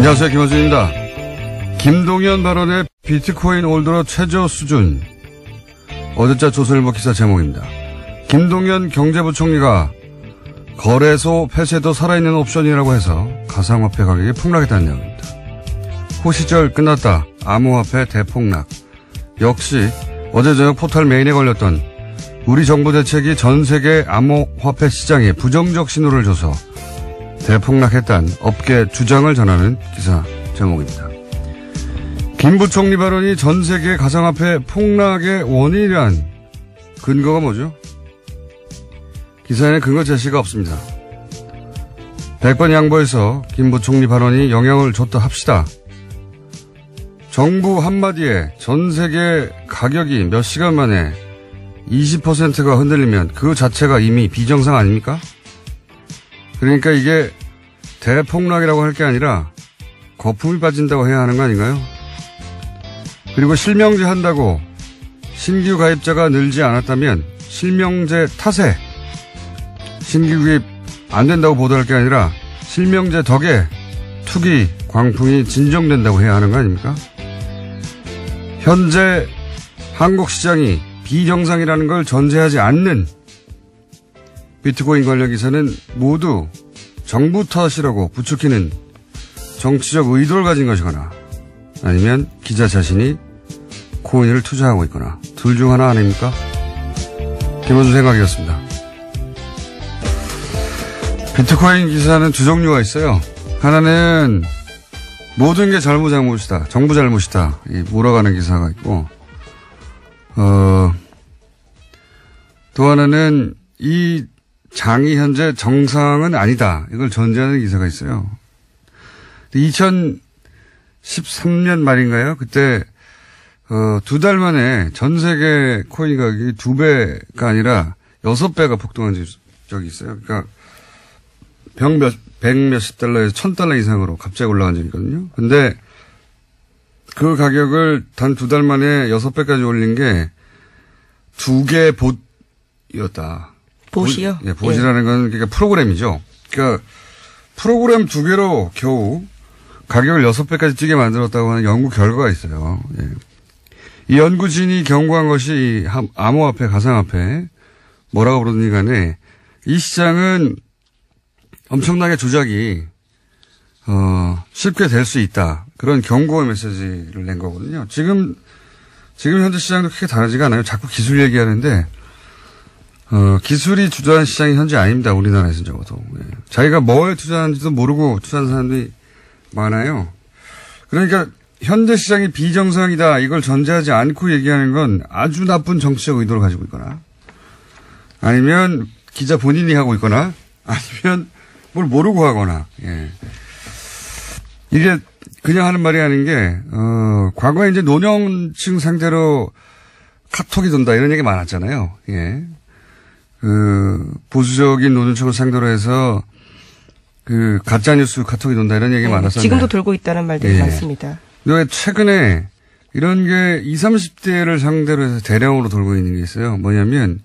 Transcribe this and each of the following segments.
안녕하세요. 김원준입니다. 김동연 발언의 비트코인 올 들어 최저 수준. 어제자 조선일보 기사 제목입니다. 김동연 경제부총리가 거래소 폐쇄도 살아있는 옵션이라고 해서 가상화폐 가격이 폭락했다는 내용입니다. 호시절 끝났다. 암호화폐 대폭락. 역시 어제 저녁 포털 메인에 걸렸던 우리 정부 대책이 전 세계 암호화폐 시장에 부정적 신호를 줘서 대폭락했다는 업계 주장을 전하는 기사 제목입니다. 김 부총리 발언이 전 세계 가상화폐 폭락의 원인이란 근거가 뭐죠? 기사에는 근거 제시가 없습니다. 100번 양보해서 김 부총리 발언이 영향을 줬다 합시다. 정부 한마디에 전 세계 가격이 몇 시간 만에 20%가 흔들리면 그 자체가 이미 비정상 아닙니까? 그러니까 이게 대폭락이라고 할 게 아니라 거품이 빠진다고 해야 하는 거 아닌가요? 그리고 실명제 한다고 신규 가입자가 늘지 않았다면 실명제 탓에 신규 구입 안 된다고 보도할 게 아니라 실명제 덕에 투기 광풍이 진정된다고 해야 하는 거 아닙니까? 현재 한국 시장이 비정상이라는 걸 전제하지 않는 비트코인 관련 기사는 모두 정부 탓이라고 부추기는 정치적 의도를 가진 것이거나 아니면 기자 자신이 코인을 투자하고 있거나 둘 중 하나 아닙니까? 김원준 생각이었습니다. 비트코인 기사는 두 종류가 있어요. 하나는 모든 게 잘못이다. 정부 잘못이다. 몰아가는 기사가 있고 또 하나는 이 장이 현재 정상은 아니다. 이걸 전제하는 기사가 있어요. 2013년 말인가요? 그때 두 달 만에 전 세계 코인 가격이 2배가 아니라 6배가 폭등한 적이 있어요. 그러니까 백 몇십 달러에서 1000달러 이상으로 갑자기 올라간 적이 있거든요. 근데 그 가격을 단 2달 만에 6배까지 올린 게 2개 봇이었다. 봇이요? 네, 봇이라는 건 그러니까 프로그램이죠. 그러니까 프로그램 2개로 겨우 가격을 6배까지 뛰게 만들었다고 하는 연구 결과가 있어요. 예. 이 연구진이 경고한 것이 이 암호화폐, 가상화폐 뭐라고 부르든지 간에 이 시장은 엄청나게 조작이 쉽게 될 수 있다. 그런 경고의 메시지를 낸 거거든요. 지금 현재 시장도 크게 다르지가 않아요. 자꾸 기술 얘기하는데 기술이 주도하는 시장이 현재 아닙니다. 우리나라에서는 적어도. 예. 자기가 뭐에 투자하는지도 모르고 투자하는 사람들이 많아요. 그러니까 현재 시장이 비정상이다. 이걸 전제하지 않고 얘기하는 건 아주 나쁜 정치적 의도를 가지고 있거나 아니면 기자 본인이 하고 있거나 아니면 뭘 모르고 하거나. 예. 이게 그냥 하는 말이 아닌 게 과거에 이제 노년층 상대로 카톡이 돈다 이런 얘기 많았잖아요. 예. 보수적인 노년층을 상대로 해서 가짜뉴스 카톡이 돈다 이런 얘기 많았었는데. 지금도 돌고 있다는 말들이 많습니다. 근데 최근에 이런 게 20, 30대를 상대로 해서 대량으로 돌고 있는 게 있어요. 뭐냐면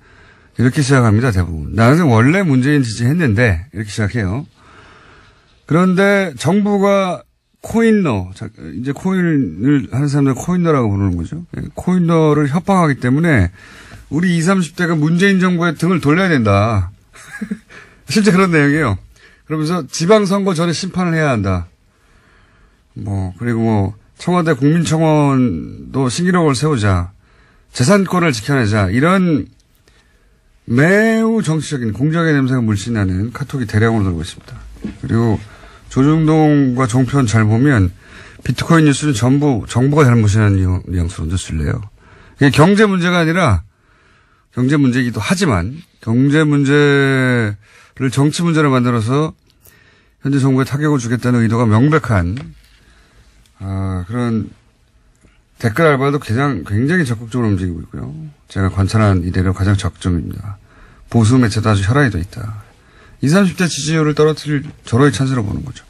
이렇게 시작합니다. 대부분. 나는 원래 문재인 지지했는데 이렇게 시작해요. 그런데 정부가 코인러, 이제 코인을 하는 사람들 코인러라고 부르는 거죠. 코인러를 협박하기 때문에 우리 20, 30대가 문재인 정부의 등을 돌려야 된다. 실제 그런 내용이에요. 그러면서 지방선거 전에 심판을 해야 한다. 그리고 청와대 국민청원도 신기록을 세우자. 재산권을 지켜내자. 이런 매우 정치적인 공작의 냄새가 물씬 나는 카톡이 대량으로 돌고 있습니다. 그리고 조중동과 종편 잘 보면 비트코인 뉴스는 전부 정부가 잘못이라는 뉘앙스로 뉴스를 이게 경제 문제가 아니라 경제 문제이기도 하지만 경제 문제를 정치 문제로 만들어서 현재 정부에 타격을 주겠다는 의도가 명백한 그런 댓글 알바도 굉장히 적극적으로 움직이고 있고요. 제가 관찰한 이래로 가장 적정입니다. 보수 매체도 아주 혈안이 돼 있다. 20, 30대 지지율을 떨어뜨릴 절호의 찬스로 보는 거죠.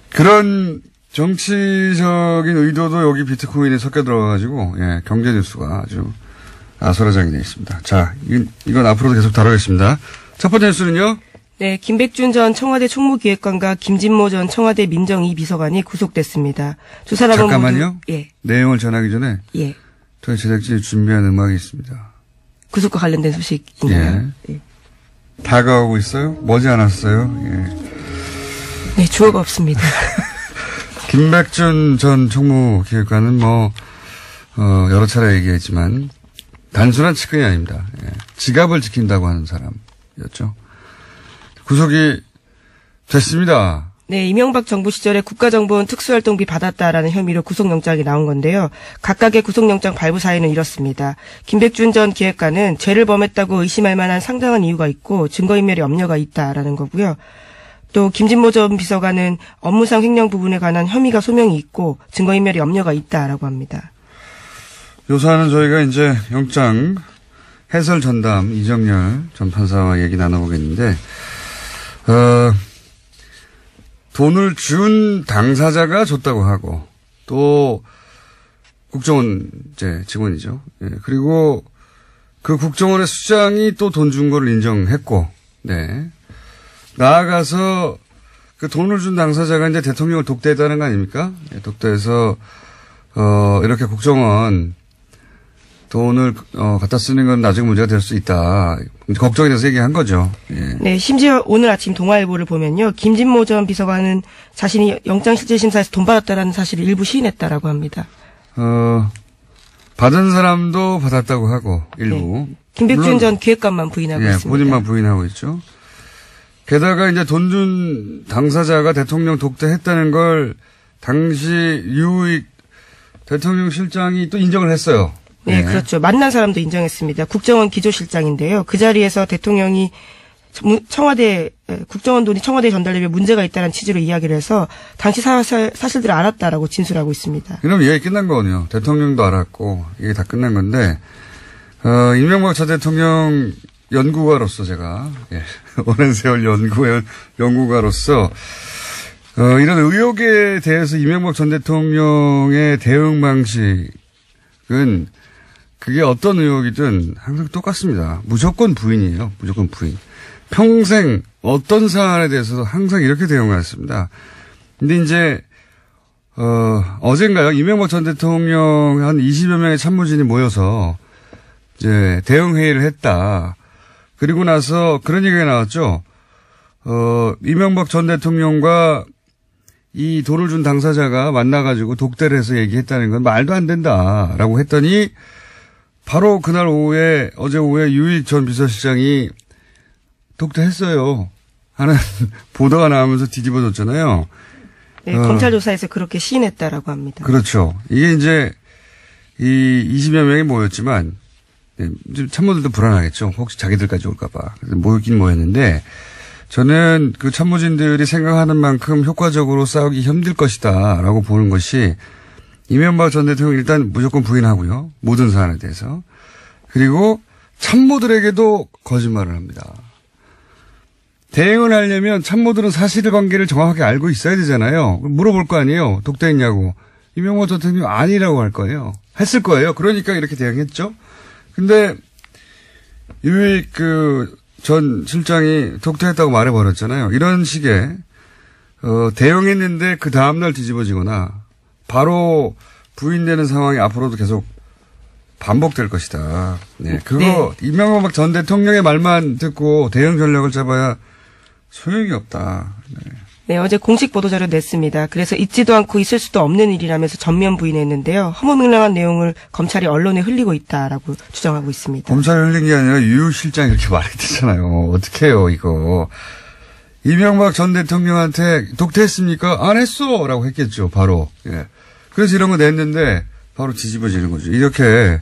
그런 정치적인 의도도 여기 비트코인에 섞여 들어가가지고, 예, 경제 뉴스가 아주 아수라장이 되어 있습니다. 자, 이건 앞으로도 계속 다루겠습니다. 첫 번째 뉴스는요? 네, 김백준 전 청와대 총무기획관과 김진모 전 청와대 민정 2비서관이 구속됐습니다. 두 사람은 잠깐만요. 모두 예. 내용을 전하기 전에 예. 저희 제작진이 준비한 음악이 있습니다. 구속과 관련된 소식인가요? 예. 다가오고 있어요? 머지않았어요. 예. 네, 주어가 없습니다. 김백준 전 총무기획관은 여러 차례 얘기했지만 단순한 측근이 아닙니다. 예. 지갑을 지킨다고 하는 사람이었죠. 구속이 됐습니다. 네, 이명박 정부 시절에 국가정보원 특수활동비 받았다라는 혐의로 구속영장이 나온 건데요. 각각의 구속영장 발부 사유는 이렇습니다. 김백준 전 기획관은 죄를 범했다고 의심할 만한 상당한 이유가 있고 증거인멸의 염려가 있다라는 거고요. 또 김진모 전 비서관은 업무상 횡령 부분에 관한 혐의가 소명이 있고 증거인멸의 염려가 있다라고 합니다. 요사는 저희가 이제 영장 해설 전담 이정열 전 판사와 얘기 나눠보겠는데 돈을 준 당사자가 줬다고 하고 또 국정원 이제 직원이죠. 예, 그리고 그 국정원의 수장이 또 돈 준 거를 인정했고, 네. 나아가서 그 돈을 준 당사자가 이제 대통령을 독대했다는 거 아닙니까? 예, 독대해서 이렇게 국정원 돈을 갖다 쓰는 건 나중에 문제가 될 수 있다. 걱정이 돼서 얘기한 거죠. 예. 네, 심지어 오늘 아침 동아일보를 보면요. 김진모 전 비서관은 자신이 영장실질심사에서 돈 받았다라는 사실을 일부 시인했다라고 합니다. 받은 사람도 받았다고 하고 일부. 네. 김백준 전 기획관만 부인하고 있습니다. 본인만 부인하고 있죠. 게다가 이제 돈 준 당사자가 대통령 독대했다는 걸 당시 유익 대통령 실장이 또 인정을 했어요. 네, 그렇죠. 만난 사람도 인정했습니다. 국정원 기조실장인데요. 그 자리에서 대통령이 청와대 국정원 돈이 청와대에 전달되면 문제가 있다는 취지로 이야기를 해서 당시 사실들을 알았다라고 진술하고 있습니다. 그럼 얘기 끝난 거거든요. 대통령도 알았고 이게 다 끝난 건데 이명박 전 대통령 연구가로서 제가 오랜 세월 연구가로서 이런 의혹에 대해서 이명박 전 대통령의 대응 방식은 그게 어떤 의혹이든 항상 똑같습니다. 무조건 부인이에요. 무조건 부인. 평생 어떤 사안에 대해서도 항상 이렇게 대응했습니다. 근데 이제 어젠가요? 이명박 전 대통령 한 20여 명의 참모진이 모여서 이제 대응 회의를 했다. 그리고 나서 그런 얘기가 나왔죠. 이명박 전 대통령과 이 돈을 준 당사자가 만나가지고 독대를 해서 얘기했다는 건 말도 안 된다라고 했더니 바로 그날 어제 오후에 유익 전 비서실장이 독대했어요 하는 보도가 나오면서 뒤집어졌잖아요. 네, 검찰 조사에서 그렇게 시인했다라고 합니다. 그렇죠. 이게 이제 이 20여 명이 모였지만 참모들도 불안하겠죠. 혹시 자기들까지 올까봐. 그래서 모이긴 모였는데 저는 그 참모진들이 생각하는 만큼 효과적으로 싸우기 힘들 것이다라고 보는 것이 이명박 전 대통령 일단 무조건 부인하고요. 모든 사안에 대해서. 그리고 참모들에게도 거짓말을 합니다. 대응을 하려면 참모들은 사실관계를 정확하게 알고 있어야 되잖아요. 물어볼 거 아니에요. 독대했냐고. 이명박 전 대통령 아니라고 할 거예요. 했을 거예요. 그러니까 이렇게 대응했죠. 근데 유익 전 실장이 독대했다고 말해버렸잖아요. 이런 식의 대응했는데 그 다음날 뒤집어지거나 바로 부인되는 상황이 앞으로도 계속 반복될 것이다. 네, 그거 네. 이명박 전 대통령의 말만 듣고 대응 전략을 잡아야 소용이 없다. 네. 네, 어제 공식 보도자료 냈습니다. 그래서 있지도 않고 있을 수도 없는 일이라면서 전면 부인했는데요. 허무맹랑한 내용을 검찰이 언론에 흘리고 있다라고 주장하고 있습니다. 검찰이 흘린 게 아니라 유 실장이 이렇게 말했잖아요. 어떻게 해요, 이거. 이명박 전 대통령한테 독대했습니까? 안 했어! 라고 했겠죠, 바로. 예. 그래서 이런 거 냈는데 바로 뒤집어지는 거죠. 이렇게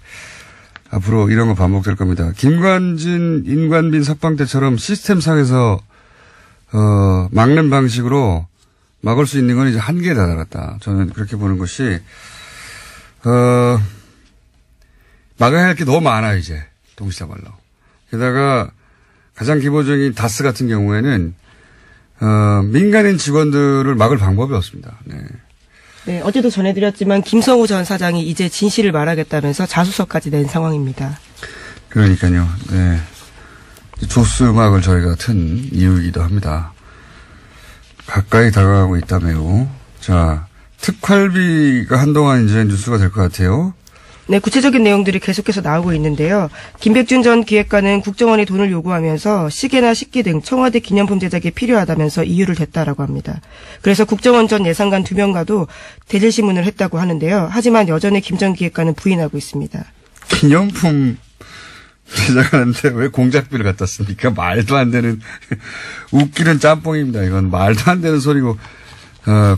앞으로 이런 거 반복될 겁니다. 김관진, 임관빈 석방 때처럼 시스템상에서 막는 방식으로 막을 수 있는 건 이제 한계에 다다랐다. 저는 그렇게 보는 것이, 막아야 할 게 너무 많아, 이제. 동시다발로. 게다가 가장 기본적인 다스 같은 경우에는, 민간인 직원들을 막을 방법이 없습니다. 네. 네, 어제도 전해드렸지만 김성우 전 사장이 이제 진실을 말하겠다면서 자수서까지 낸 상황입니다. 그러니까요. 네. 조스 음악을 저희가 튼 이유이기도 합니다. 가까이 다가가고 있다 매우. 자, 특활비가 한동안 이제 뉴스가 될 것 같아요. 네, 구체적인 내용들이 계속해서 나오고 있는데요. 김백준 전 기획관은 국정원에 돈을 요구하면서 시계나 식기 등 청와대 기념품 제작에 필요하다면서 이유를 댔다라고 합니다. 그래서 국정원 전 예산관 2명과도 대질신문을 했다고 하는데요. 하지만 여전히 김 전 기획관은 부인하고 있습니다. 기념품 제작하는데 왜 공작비를 갖다 씁니까? 말도 안 되는 웃기는 짬뽕입니다. 이건 말도 안 되는 소리고.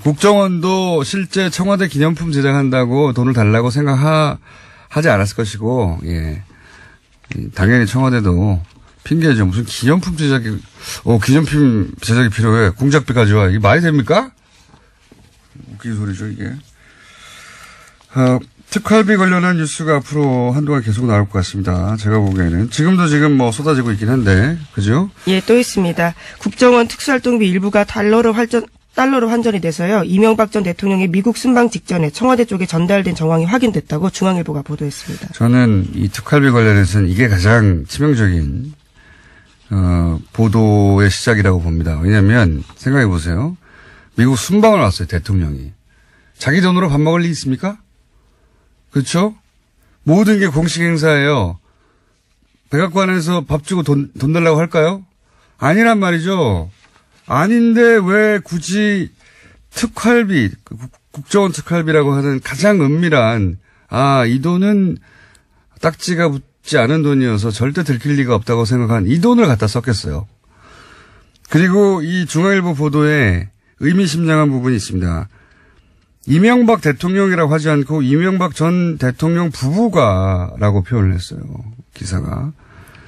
국정원도 실제 청와대 기념품 제작한다고 돈을 달라고 생각하지 않았을 것이고, 예. 당연히 청와대도 핑계죠. 무슨 기념품 제작이 필요해. 공작비까지 와. 이게 말이 됩니까? 웃긴 소리죠, 이게. 특활비 관련한 뉴스가 앞으로 한동안 계속 나올 것 같습니다. 제가 보기에는. 지금도 쏟아지고 있긴 한데, 그죠? 예, 또 있습니다. 국정원 특수활동비 일부가 달러로 환전이 돼서요. 이명박 전 대통령의 미국 순방 직전에 청와대 쪽에 전달된 정황이 확인됐다고 중앙일보가 보도했습니다. 저는 이 특활비 관련해서는 이게 가장 치명적인 보도의 시작이라고 봅니다. 왜냐하면 생각해 보세요. 미국 순방을 왔어요. 대통령이. 자기 돈으로 밥 먹을 리 있습니까? 그렇죠? 모든 게 공식 행사예요. 백악관에서 밥 주고 돈 달라고 할까요? 아니란 말이죠. 아닌데 왜 굳이 특활비, 국정원 특활비라고 하는 가장 은밀한, 이 돈은 딱지가 붙지 않은 돈이어서 절대 들킬 리가 없다고 생각한 이 돈을 갖다 썼겠어요. 그리고 이 중앙일보 보도에 의미심장한 부분이 있습니다. 이명박 대통령이라고 하지 않고 이명박 전 대통령 부부가라고 표현을 했어요. 기사가.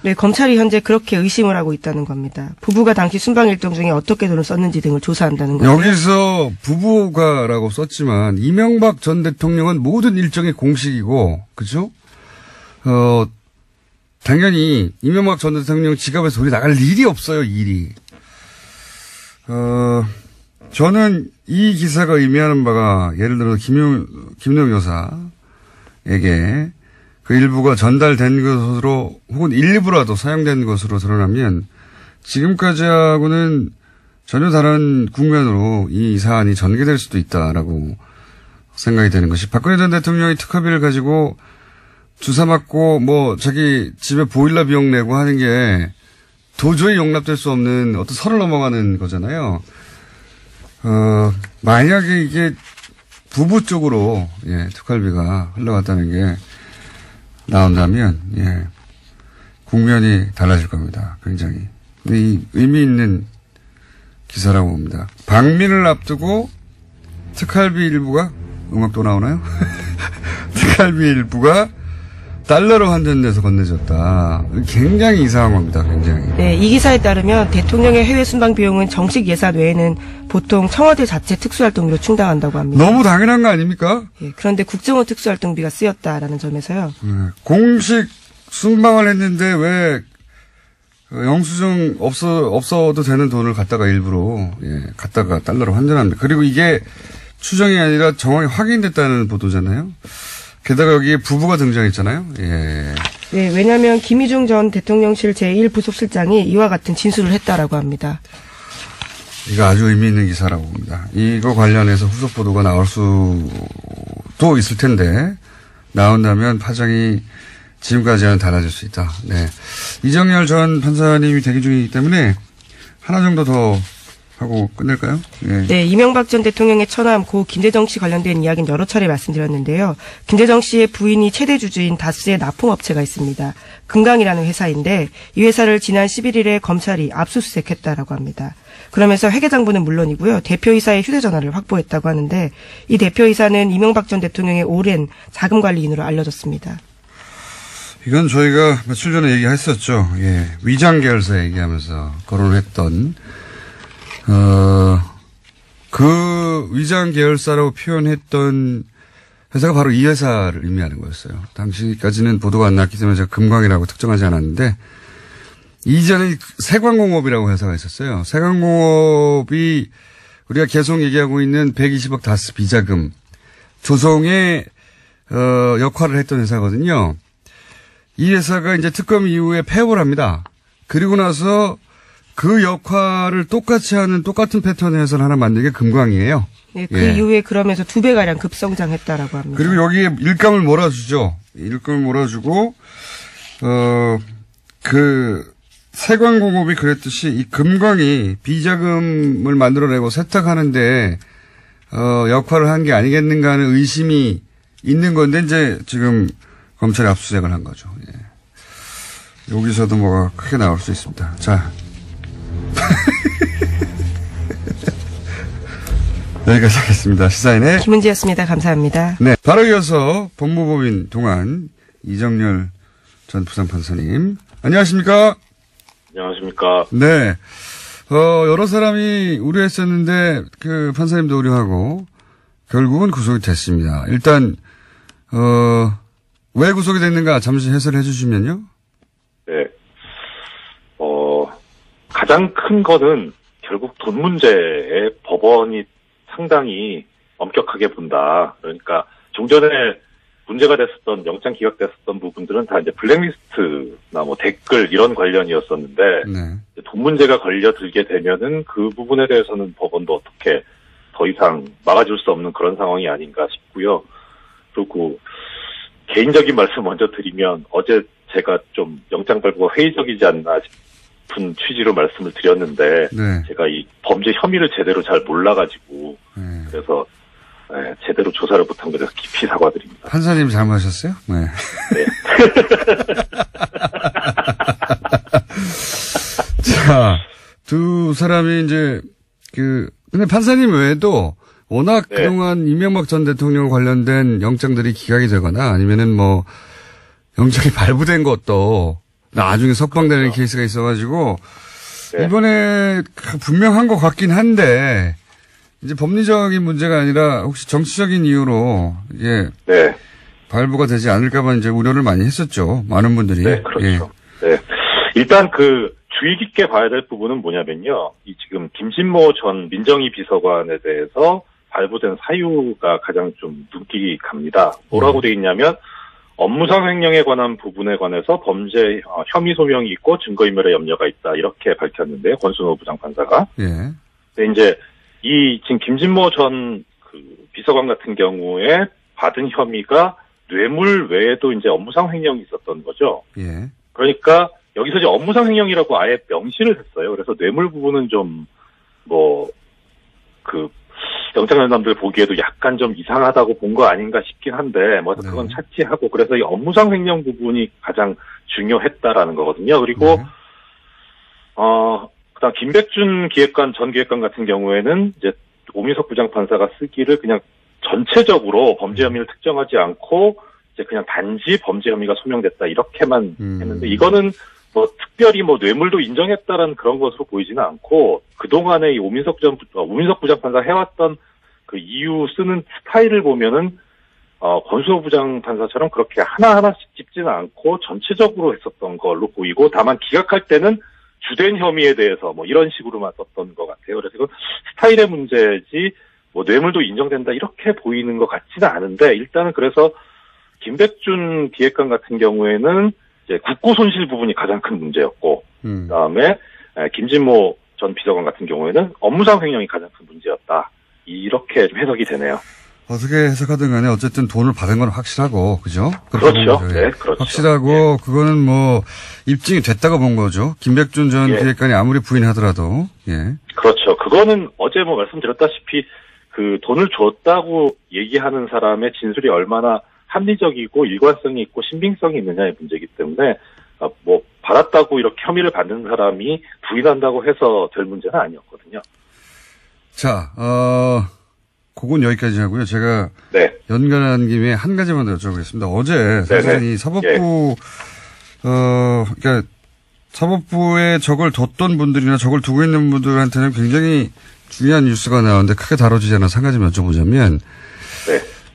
네, 검찰이 현재 그렇게 의심을 하고 있다는 겁니다. 부부가 당시 순방 일정 중에 어떻게 돈을 썼는지 등을 조사한다는 거예요. 여기서 부부가라고 썼지만 이명박 전 대통령은 모든 일정이 공식이고, 그죠? 당연히 이명박 전 대통령 지갑에서 돈이 나갈 일이 없어요, 일이. 저는 이 기사가 의미하는 바가 예를 들어 김용 여사에게 그 일부가 전달된 것으로 혹은 일부라도 사용된 것으로 드러나면 지금까지하고는 전혀 다른 국면으로 이 사안이 전개될 수도 있다라고 생각이 되는 것이, 박근혜 전 대통령이 특활비를 가지고 주사 맞고 자기 집에 보일러 비용 내고 하는 게 도저히 용납될 수 없는 어떤 선을 넘어가는 거잖아요. 만약에 이게 부부 쪽으로 특활비가 흘러갔다는 게 나온다면, 국면이 달라질 겁니다. 굉장히. 이 의미 있는 기사라고 봅니다. 방민을 앞두고 특활비 일부가, 음악도 나오나요? 특활비 일부가 달러로 환전돼서 건네졌다. 굉장히 이상한 겁니다. 굉장히. 네, 이 기사에 따르면 대통령의 해외 순방 비용은 정식 예산 외에는 보통 청와대 자체 특수활동비로 충당한다고 합니다. 너무 당연한 거 아닙니까? 예, 그런데 국정원 특수활동비가 쓰였다라는 점에서요. 공식 순방을 했는데 왜 영수증 없어도 되는 돈을 갖다가 일부러 갖다가 달러로 환전합니다. 그리고 이게 추정이 아니라 정확히 확인됐다는 보도잖아요. 게다가 여기에 부부가 등장했잖아요. 예. 네, 왜냐하면 김희중 전 대통령실 제1부속실장이 이와 같은 진술을 했다라고 합니다. 이거 아주 의미 있는 기사라고 봅니다. 이거 관련해서 후속 보도가 나올 수도 있을 텐데, 나온다면 파장이 지금까지와는 달라질 수 있다. 네. 이정열 전 판사님이 대기 중이기 때문에 하나 정도 더 하고 끝낼까요? 네. 네, 이명박 전 대통령의 처남 고 김대정 씨 관련된 이야기는 여러 차례 말씀드렸는데요. 김대정 씨의 부인이 최대 주주인 다스의 납품업체가 있습니다. 금강이라는 회사인데 이 회사를 지난 11일에 검찰이 압수수색했다라고 합니다. 그러면서 회계장부는 물론이고요. 대표이사의 휴대전화를 확보했다고 하는데 이 대표이사는 이명박 전 대통령의 오랜 자금관리인으로 알려졌습니다. 이건 저희가 며칠 전에 얘기했었죠. 예, 위장 계열사 얘기하면서 거론을 했던 그 위장 계열사라고 표현했던 회사가 바로 이 회사를 의미하는 거였어요. 당시까지는 보도가 안 났기 때문에 제가 금광이라고 특정하지 않았는데, 이전에 세광공업이라고 회사가 있었어요. 세광공업이 우리가 계속 얘기하고 있는 120억 다스 비자금 조성의 역할을 했던 회사거든요. 이 회사가 이제 특검 이후에 폐업을 합니다. 그리고 나서 그 역할을 똑같이 하는 똑같은 패턴의 해설 하나 만든 게 금광이에요. 네, 그 이후에 그러면서 2배가량 급성장했다라고 합니다. 그리고 여기에 일감을 몰아주죠. 일감을 몰아주고, 세관공업이 그랬듯이 이 금광이 비자금을 만들어내고 세탁하는데, 역할을 한 게 아니겠는가 하는 의심이 있는 건데, 이제 지금 검찰이 압수수색을 한 거죠. 예. 여기서도 뭐가 크게 나올 수 있습니다. 자. 여기까지 하겠습니다. 시사인의 김은지였습니다. 감사합니다. 네. 바로 이어서 법무법인 동안 이정열 전 부장판사님. 안녕하십니까? 안녕하십니까? 네. 여러 사람이 우려했었는데, 판사님도 우려하고, 결국은 구속이 됐습니다. 일단, 왜 구속이 됐는가 잠시 해설해 주시면요. 네. 가장 큰 거는 결국 돈 문제에 법원이 상당히 엄격하게 본다. 그러니까 종전에 문제가 됐었던 영장 기각됐었던 부분들은 다 이제 블랙리스트나 뭐 댓글 이런 관련이었었는데 네. 돈 문제가 걸려들게 되면은 그 부분에 대해서는 법원도 어떻게 더 이상 막아줄 수 없는 그런 상황이 아닌가 싶고요. 그리고 개인적인 말씀 먼저 드리면 어제 제가 좀 영장 발부가 회의적이지 않나 싶은 취지로 말씀을 드렸는데 네. 제가 이 범죄 혐의를 제대로 잘 몰라가지고 그래서 제대로 조사를 못한 것에 대해서 깊이 사과드립니다. 판사님 잘못하셨어요? 네. 네. 자, 두 사람이 이제 근데 판사님 외에도 워낙 네. 그동안 이명박 전 대통령 관련된 영장들이 기각이 되거나 아니면은 뭐 영장이 발부된 것도 나중에 석방되는 그렇죠. 케이스가 있어가지고 네. 이번에 분명한 것 같긴 한데 이제 법리적인 문제가 아니라 혹시 정치적인 이유로 이게 네. 발부가 되지 않을까봐 이제 우려를 많이 했었죠. 많은 분들이. 네, 그렇죠. 예. 네. 일단 주의 깊게 봐야 될 부분은 뭐냐면요. 이 지금 김진모 전 민정위 비서관에 대해서 발부된 사유가 가장 좀 눈길이 갑니다. 뭐라고 돼 있냐면 업무상 횡령에 관한 부분에 관해서 범죄 혐의 소명이 있고 증거인멸의 염려가 있다 이렇게 밝혔는데요. 권순호 부장판사가. 예. 근데 이제 지금 김진모 전 비서관 같은 경우에 받은 혐의가 뇌물 외에도 이제 업무상 횡령이 있었던 거죠. 예. 그러니까 여기서 이제 업무상 횡령이라고 아예 명시를 했어요. 그래서 뇌물 부분은 좀 영장전담들 보기에도 약간 좀 이상하다고 본 거 아닌가 싶긴 한데 그건 차치하고 그래서 이 업무상 횡령 부분이 가장 중요했다라는 거거든요. 그리고 그다음 김백준 전 기획관 같은 경우에는 이제 오민석 부장판사가 쓰기를 그냥 전체적으로 범죄 혐의를 특정하지 않고 이제 그냥 단지 범죄 혐의가 소명됐다 이렇게만 했는데 이거는 특별히 뇌물도 인정했다라는 그런 것으로 보이지는 않고 그동안에 이 오민석 부장판사 해왔던 그 이유 쓰는 스타일을 보면은 권수호 부장판사처럼 그렇게 하나하나씩 짚지는 않고 전체적으로 했었던 걸로 보이고 다만 기각할 때는 주된 혐의에 대해서 이런 식으로만 썼던 것 같아요. 그래서 이건 스타일의 문제지 뇌물도 인정된다 이렇게 보이는 것 같지는 않은데 일단은 그래서 김백준 기획관 같은 경우에는 이제 국고 손실 부분이 가장 큰 문제였고 그다음에 김진모 전 비서관 같은 경우에는 업무상 횡령이 가장 큰 문제였다. 이렇게 좀 해석이 되네요. 어떻게 해석하든 간에 어쨌든 돈을 받은 건 확실하고, 그죠? 그렇죠. 네, 그렇죠. 확실하고, 예. 그거는 입증이 됐다고 본 거죠. 김백준 전 기획관이 아무리 부인하더라도, 예. 그렇죠. 그거는 어제 말씀드렸다시피 돈을 줬다고 얘기하는 사람의 진술이 얼마나 합리적이고 일관성이 있고 신빙성이 있느냐의 문제이기 때문에, 받았다고 이렇게 혐의를 받는 사람이 부인한다고 해서 될 문제는 아니었거든요. 자, 그건 여기까지 하고요. 제가 네. 연결한 김에 한 가지만 더 여쭤보겠습니다. 어제 사실 이 사법부 그러니까 사법부에 저걸 뒀던 분들이나 저걸 두고 있는 분들한테는 굉장히 중요한 뉴스가 나오는데 크게 다뤄지지 않아서 한 가지만 여쭤보자면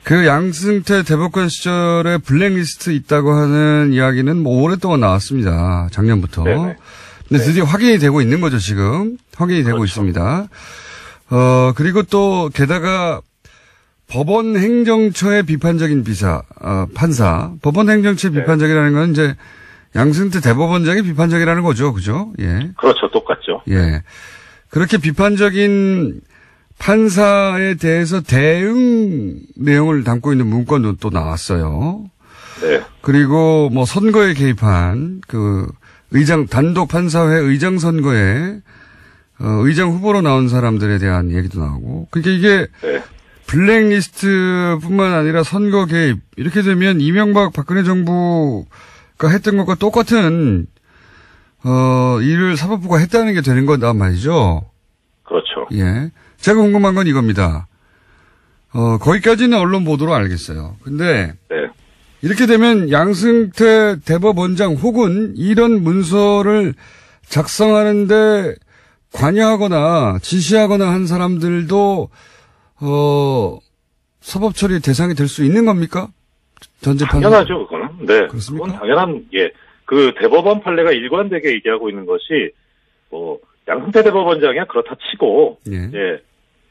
그 양승태 대법관 시절에 블랙리스트 있다고 하는 이야기는 오랫동안 나왔습니다. 작년부터. 네네. 근데 드디어 확인이 되고 있는 거죠, 지금. 확인이 되고 있습니다. 그리고 또 게다가 법원 행정처의 비판적인 판사. 법원 행정처의 비판적이라는 건 이제 양승태 대법원장이 비판적이라는 거죠. 그죠? 예. 그렇죠. 똑같죠. 예. 그렇게 비판적인 판사에 대해서 대응 내용을 담고 있는 문건도 또 나왔어요. 네. 그리고 뭐 선거에 개입한 그 의장, 단독 판사회 의장 선거에 의장 후보로 나온 사람들에 대한 얘기도 나오고. 그러니까 이게 네. 블랙리스트뿐만 아니라 선거 개입 이렇게 되면 이명박 박근혜 정부가 했던 것과 똑같은 일을 사법부가 했다는 게 되는 거다 말이죠. 그렇죠. 예. 제가 궁금한 건 이겁니다. 거기까지는 언론 보도로 알겠어요. 근데 네. 이렇게 되면 양승태 대법원장 혹은 이런 문서를 작성하는데 관여하거나 지시하거나 한 사람들도 사법 처리 대상이 될 수 있는 겁니까? 전 재판 당연하죠, 그거는. 네. 그렇습니까? 그건 당연한, 예. 그 대법원 판례가 일관되게 얘기하고 있는 것이, 양승태 대법원장이야 그렇다 치고, 예. 이제,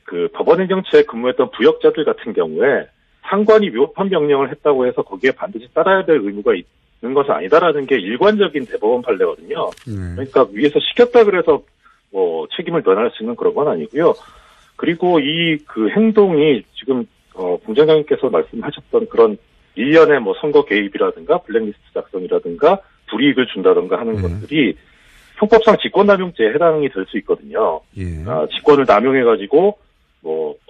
그 법원행정처에 근무했던 부역자들 같은 경우에 상관이 위법한 명령을 했다고 해서 거기에 반드시 따라야 될 의무가 있는 것은 아니다라는 게 일관적인 대법원 판례거든요. 그러니까 위에서 시켰다 그래서 책임을 면할 수 있는 그런 건 아니고요. 그리고 이 그 행동이 지금 공장장님께서 말씀하셨던 그런 일련의 선거 개입이라든가 블랙리스트 작성이라든가 불이익을 준다든가 하는 것들이 형법상 직권남용죄에 해당이 될 수 있거든요. 예. 직권을 남용해가지고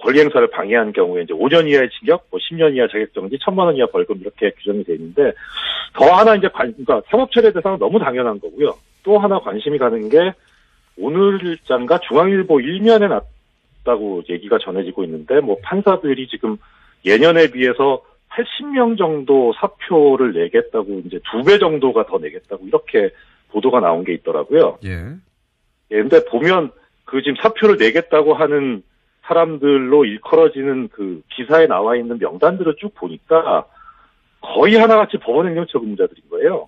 권리 행사를 방해한 경우에 이제 5년 이하의 징역, 10년 이하 자격정지, 1,000만 원 이하 벌금 이렇게 규정이 되어 있는데 더 하나 이제 그러니까 사법처리 대상은 너무 당연한 거고요. 또 하나 관심이 가는 게 오늘장과 중앙일보 일면에 났다고 얘기가 전해지고 있는데 판사들이 지금 예년에 비해서 80명 정도 사표를 내겠다고 이제 2배 정도가 더 내겠다고 이렇게 보도가 나온 게 있더라고요. 예. 예, 근데 보면 그 지금 사표를 내겠다고 하는 사람들로 일컬어지는 그 기사에 나와 있는 명단들을 쭉 보니까 거의 하나같이 법원행정처 근무자들인 거예요.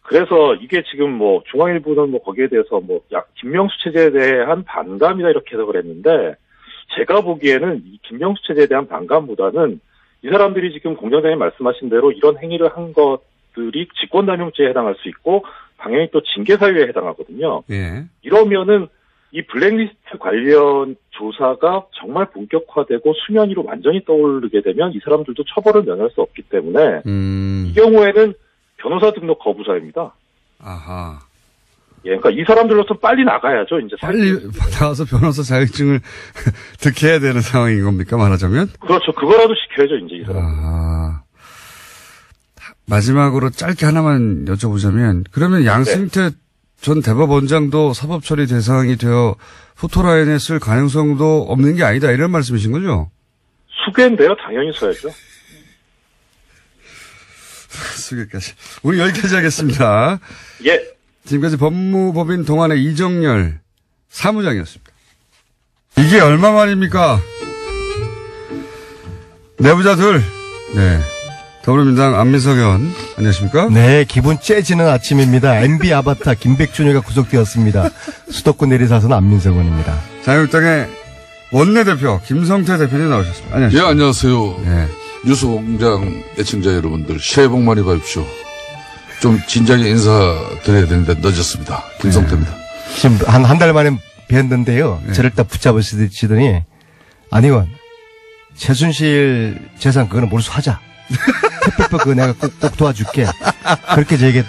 그래서 이게 지금 중앙일보는 거기에 대해서 김명수 체제에 대한 반감이다 이렇게 해석을 했는데 제가 보기에는 이 김명수 체제에 대한 반감보다는 이 사람들이 지금 공장장님 말씀하신 대로 이런 행위를 한 것들이 직권남용죄에 해당할 수 있고 당연히 또 징계사유에 해당하거든요. 예. 이러면은 이 블랙리스트 관련 조사가 정말 본격화되고 수면 위로 완전히 떠오르게 되면 이 사람들도 처벌을 면할 수 없기 때문에 이 경우에는 변호사 등록 거부 사유입니다. 아하. 예, 그러니까 이 사람들로서 빨리 나가야죠. 이제 빨리 나가서 변호사 자격증을 득해야 되는 상황인 겁니까? 말하자면? 그렇죠. 그거라도 시켜야죠. 이제 이 사람. 마지막으로 짧게 하나만 여쭤보자면 그러면 양승태 전 대법원장도 사법처리 대상이 되어 포토라인에 쓸 가능성도 없는 게 아니다 이런 말씀이신 거죠? 수괴인데요. 당연히 써야죠. 수괴까지. 우리 여기까지 하겠습니다. 예. 지금까지 법무법인 동안의 이정열 사무장이었습니다. 이게 얼마 만입니까? 내부자들. 네. 더불어민주당 안민석 의원 안녕하십니까? 네, 기분 째지는 아침입니다. MB 아바타 김백준이가 구속되었습니다. 수도권 내리사선 안민석 의원입니다. 자유한국당의 원내대표 김성태 대표님 나오셨습니다. 안녕하십니까? 예, 안녕하세요. 네. 뉴스공장 애청자 여러분들 새해 복 많이 받으십시오. 좀 진작에 인사드려야 되는데 늦었습니다. 김성태입니다. 지금 한 달 만에 뵀는데요. 네. 저를 딱 붙잡으시더니 안 의원 최순실 재산 그거는 몰수하자. 특별법 그거 내가 꼭 도와줄게. 그렇게 저에게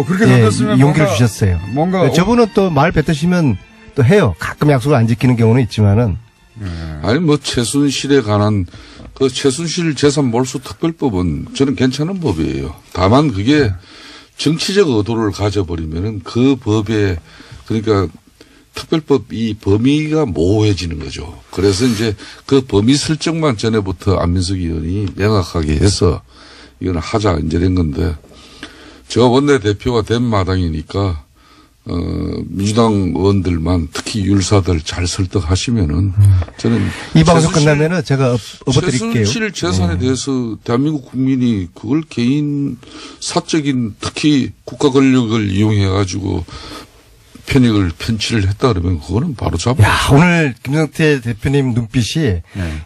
그렇게 던졌으면 용기를 주셨어요. 뭔가 저분은 또 말 뱉으시면 또 해요. 가끔 약속을 안 지키는 경우는 있지만은. 아니 최순실에 관한 그 최순실 재산 몰수 특별법은 저는 괜찮은 법이에요. 다만 그게 정치적 의도를 가져버리면은 그 법에 그러니까 특별법 이 범위가 모호해지는 거죠. 그래서 이제 그 범위 설정만 전에부터 안민석 의원이 명확하게 해서 이거는 하자 이제 된 건데 제가 원내대표가 된 마당이니까 민주당 의원들만 특히 율사들 잘 설득하시면은 저는 이 방송 끝나면은 제가 업어드릴게요. 최순실 재산에 대해서 대한민국 국민이 그걸 개인 사적인 특히 국가 권력을 이용해 가지고 편치를 했다 그러면 그거는 바로 잡아. 야, 오늘 김성태 대표님 눈빛이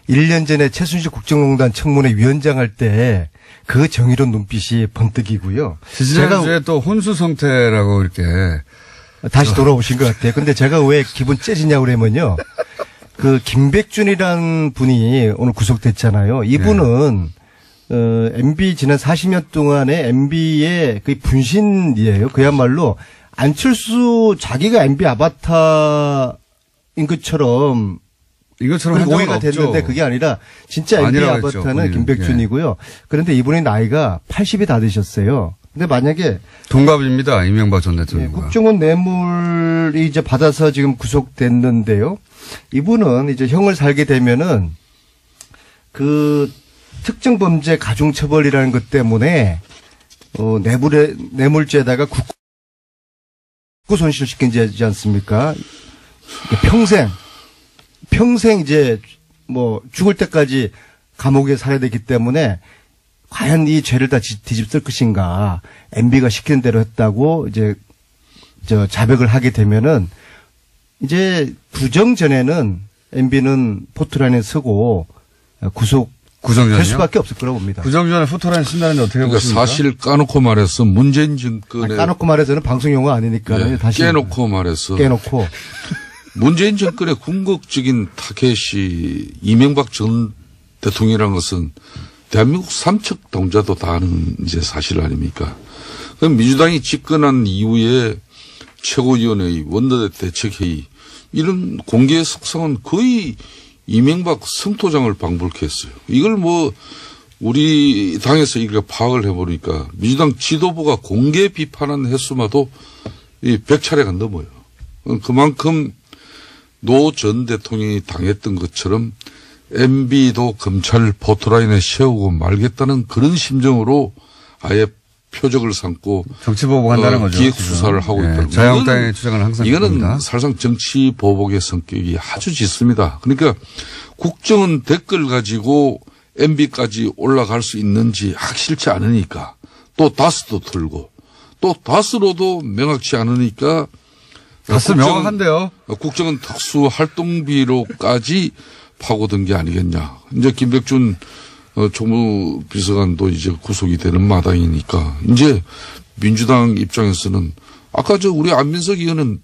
1년 전에 최순실 국정농단 청문회 위원장 할 때 그 정의로운 눈빛이 번뜩이고요. 지지난주에 또 혼수 성태라고 이렇게 다시 돌아오신 것 같아요. 근데 제가 왜 기분 째지냐고 그러면요. 그 김백준이라는 분이 오늘 구속됐잖아요. 이분은 MB 지난 40년 동안의 MB의 그 분신이에요. 그야말로 안철수 자기가 MB 아바타인 것처럼 이것처럼 오해가 됐는데 그게 아니라 진짜 MB 아니라고 아바타는 했죠, 김백준이고요. 그런데 이분의 나이가 80이 다 되셨어요. 근데 만약에 동갑입니다. 이명박 전 대통령과. 국정원 뇌물이 이제 받아서 지금 구속됐는데요. 이분은 이제 형을 살게 되면은 그 특정 범죄 가중처벌이라는 것 때문에 뇌물죄에다가 국고 손실을 시키지 않습니까? 평생 이제 뭐 죽을 때까지 감옥에 살아야 되기 때문에 과연 이 죄를 다 뒤집을 것인가. MB가 시키는 대로 했다고 이제 자백을 하게 되면은 이제 부정 전에는 MB는 포트라인에 서고 구속될 수밖에 없을 거라고 봅니다. 부정전에 포토라인 쓴다는데 어떻게 그러니까 보십니까? 사실 까놓고 말해서 문재인 정권에 까놓고 말해서는 방송 용어 아니니까 네, 다시 깨놓고 말해서 깨놓고 문재인 정권의 궁극적인 타겟이 이명박 전 대통령이라는 것은 대한민국 삼척 동자도 다 아는 이제 사실 아닙니까? 그럼 민주당이 집권한 이후에 최고위원회의, 원내대책회의 이런 공개 석상은 거의 이명박 성토장을 방불케 했어요. 이걸 뭐 우리 당에서 이렇게 파악을 해보니까 민주당 지도부가 공개 비판한 횟수마도 이 100차례가 넘어요. 그만큼 노 전 대통령이 당했던 것처럼 MB도 검찰 포토라인에 세우고 말겠다는 그런 심정으로 아예 표적을 삼고 정치보복한다는 거죠. 기획 수사를 하고 있다는 거죠. 자유한국당의 주장은 항상 이거는 그겁니다. 사실상 정치 보복의 성격이 아주 짙습니다. 그러니까 국정원 댓글 가지고 MB까지 올라갈 수 있는지 확실치 않으니까 또 다스도 틀고 또 다스로도 명확치 않으니까 다스 명확한데요. 국정원 특수활동비로까지 파고든 게 아니겠냐. 이제 김백준 총무비서관도 이제 구속이 되는 마당이니까 이제 민주당 입장에서는 아까 우리 안민석 의원은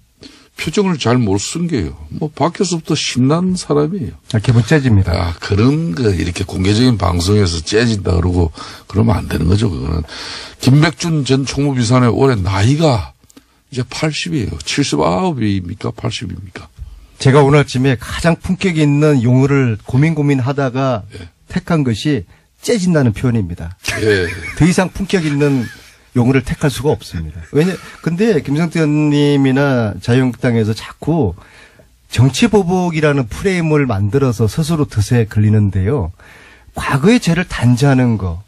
표정을 잘 못 숨겨요. 뭐 밖에서부터 신난 사람이에요. 기분 째집니다. 그런 거 이렇게 공개적인 방송에서 째진다 그러고 그러면 안 되는 거죠. 그거는 김백준 전 총무비서관의 올해 나이가 이제 80이에요. 79입니까? 80입니까? 제가 오늘 아침에 가장 품격 있는 용어를 고민하다가 택한 것이 째진다는 표현입니다. 예. 더 이상 품격 있는 용어를 택할 수가 없습니다. 근데 김성태 의원님이나 자유한국당에서 자꾸 정치보복이라는 프레임을 만들어서 스스로 덫에 걸리는데요. 과거의 죄를 단죄하는 거,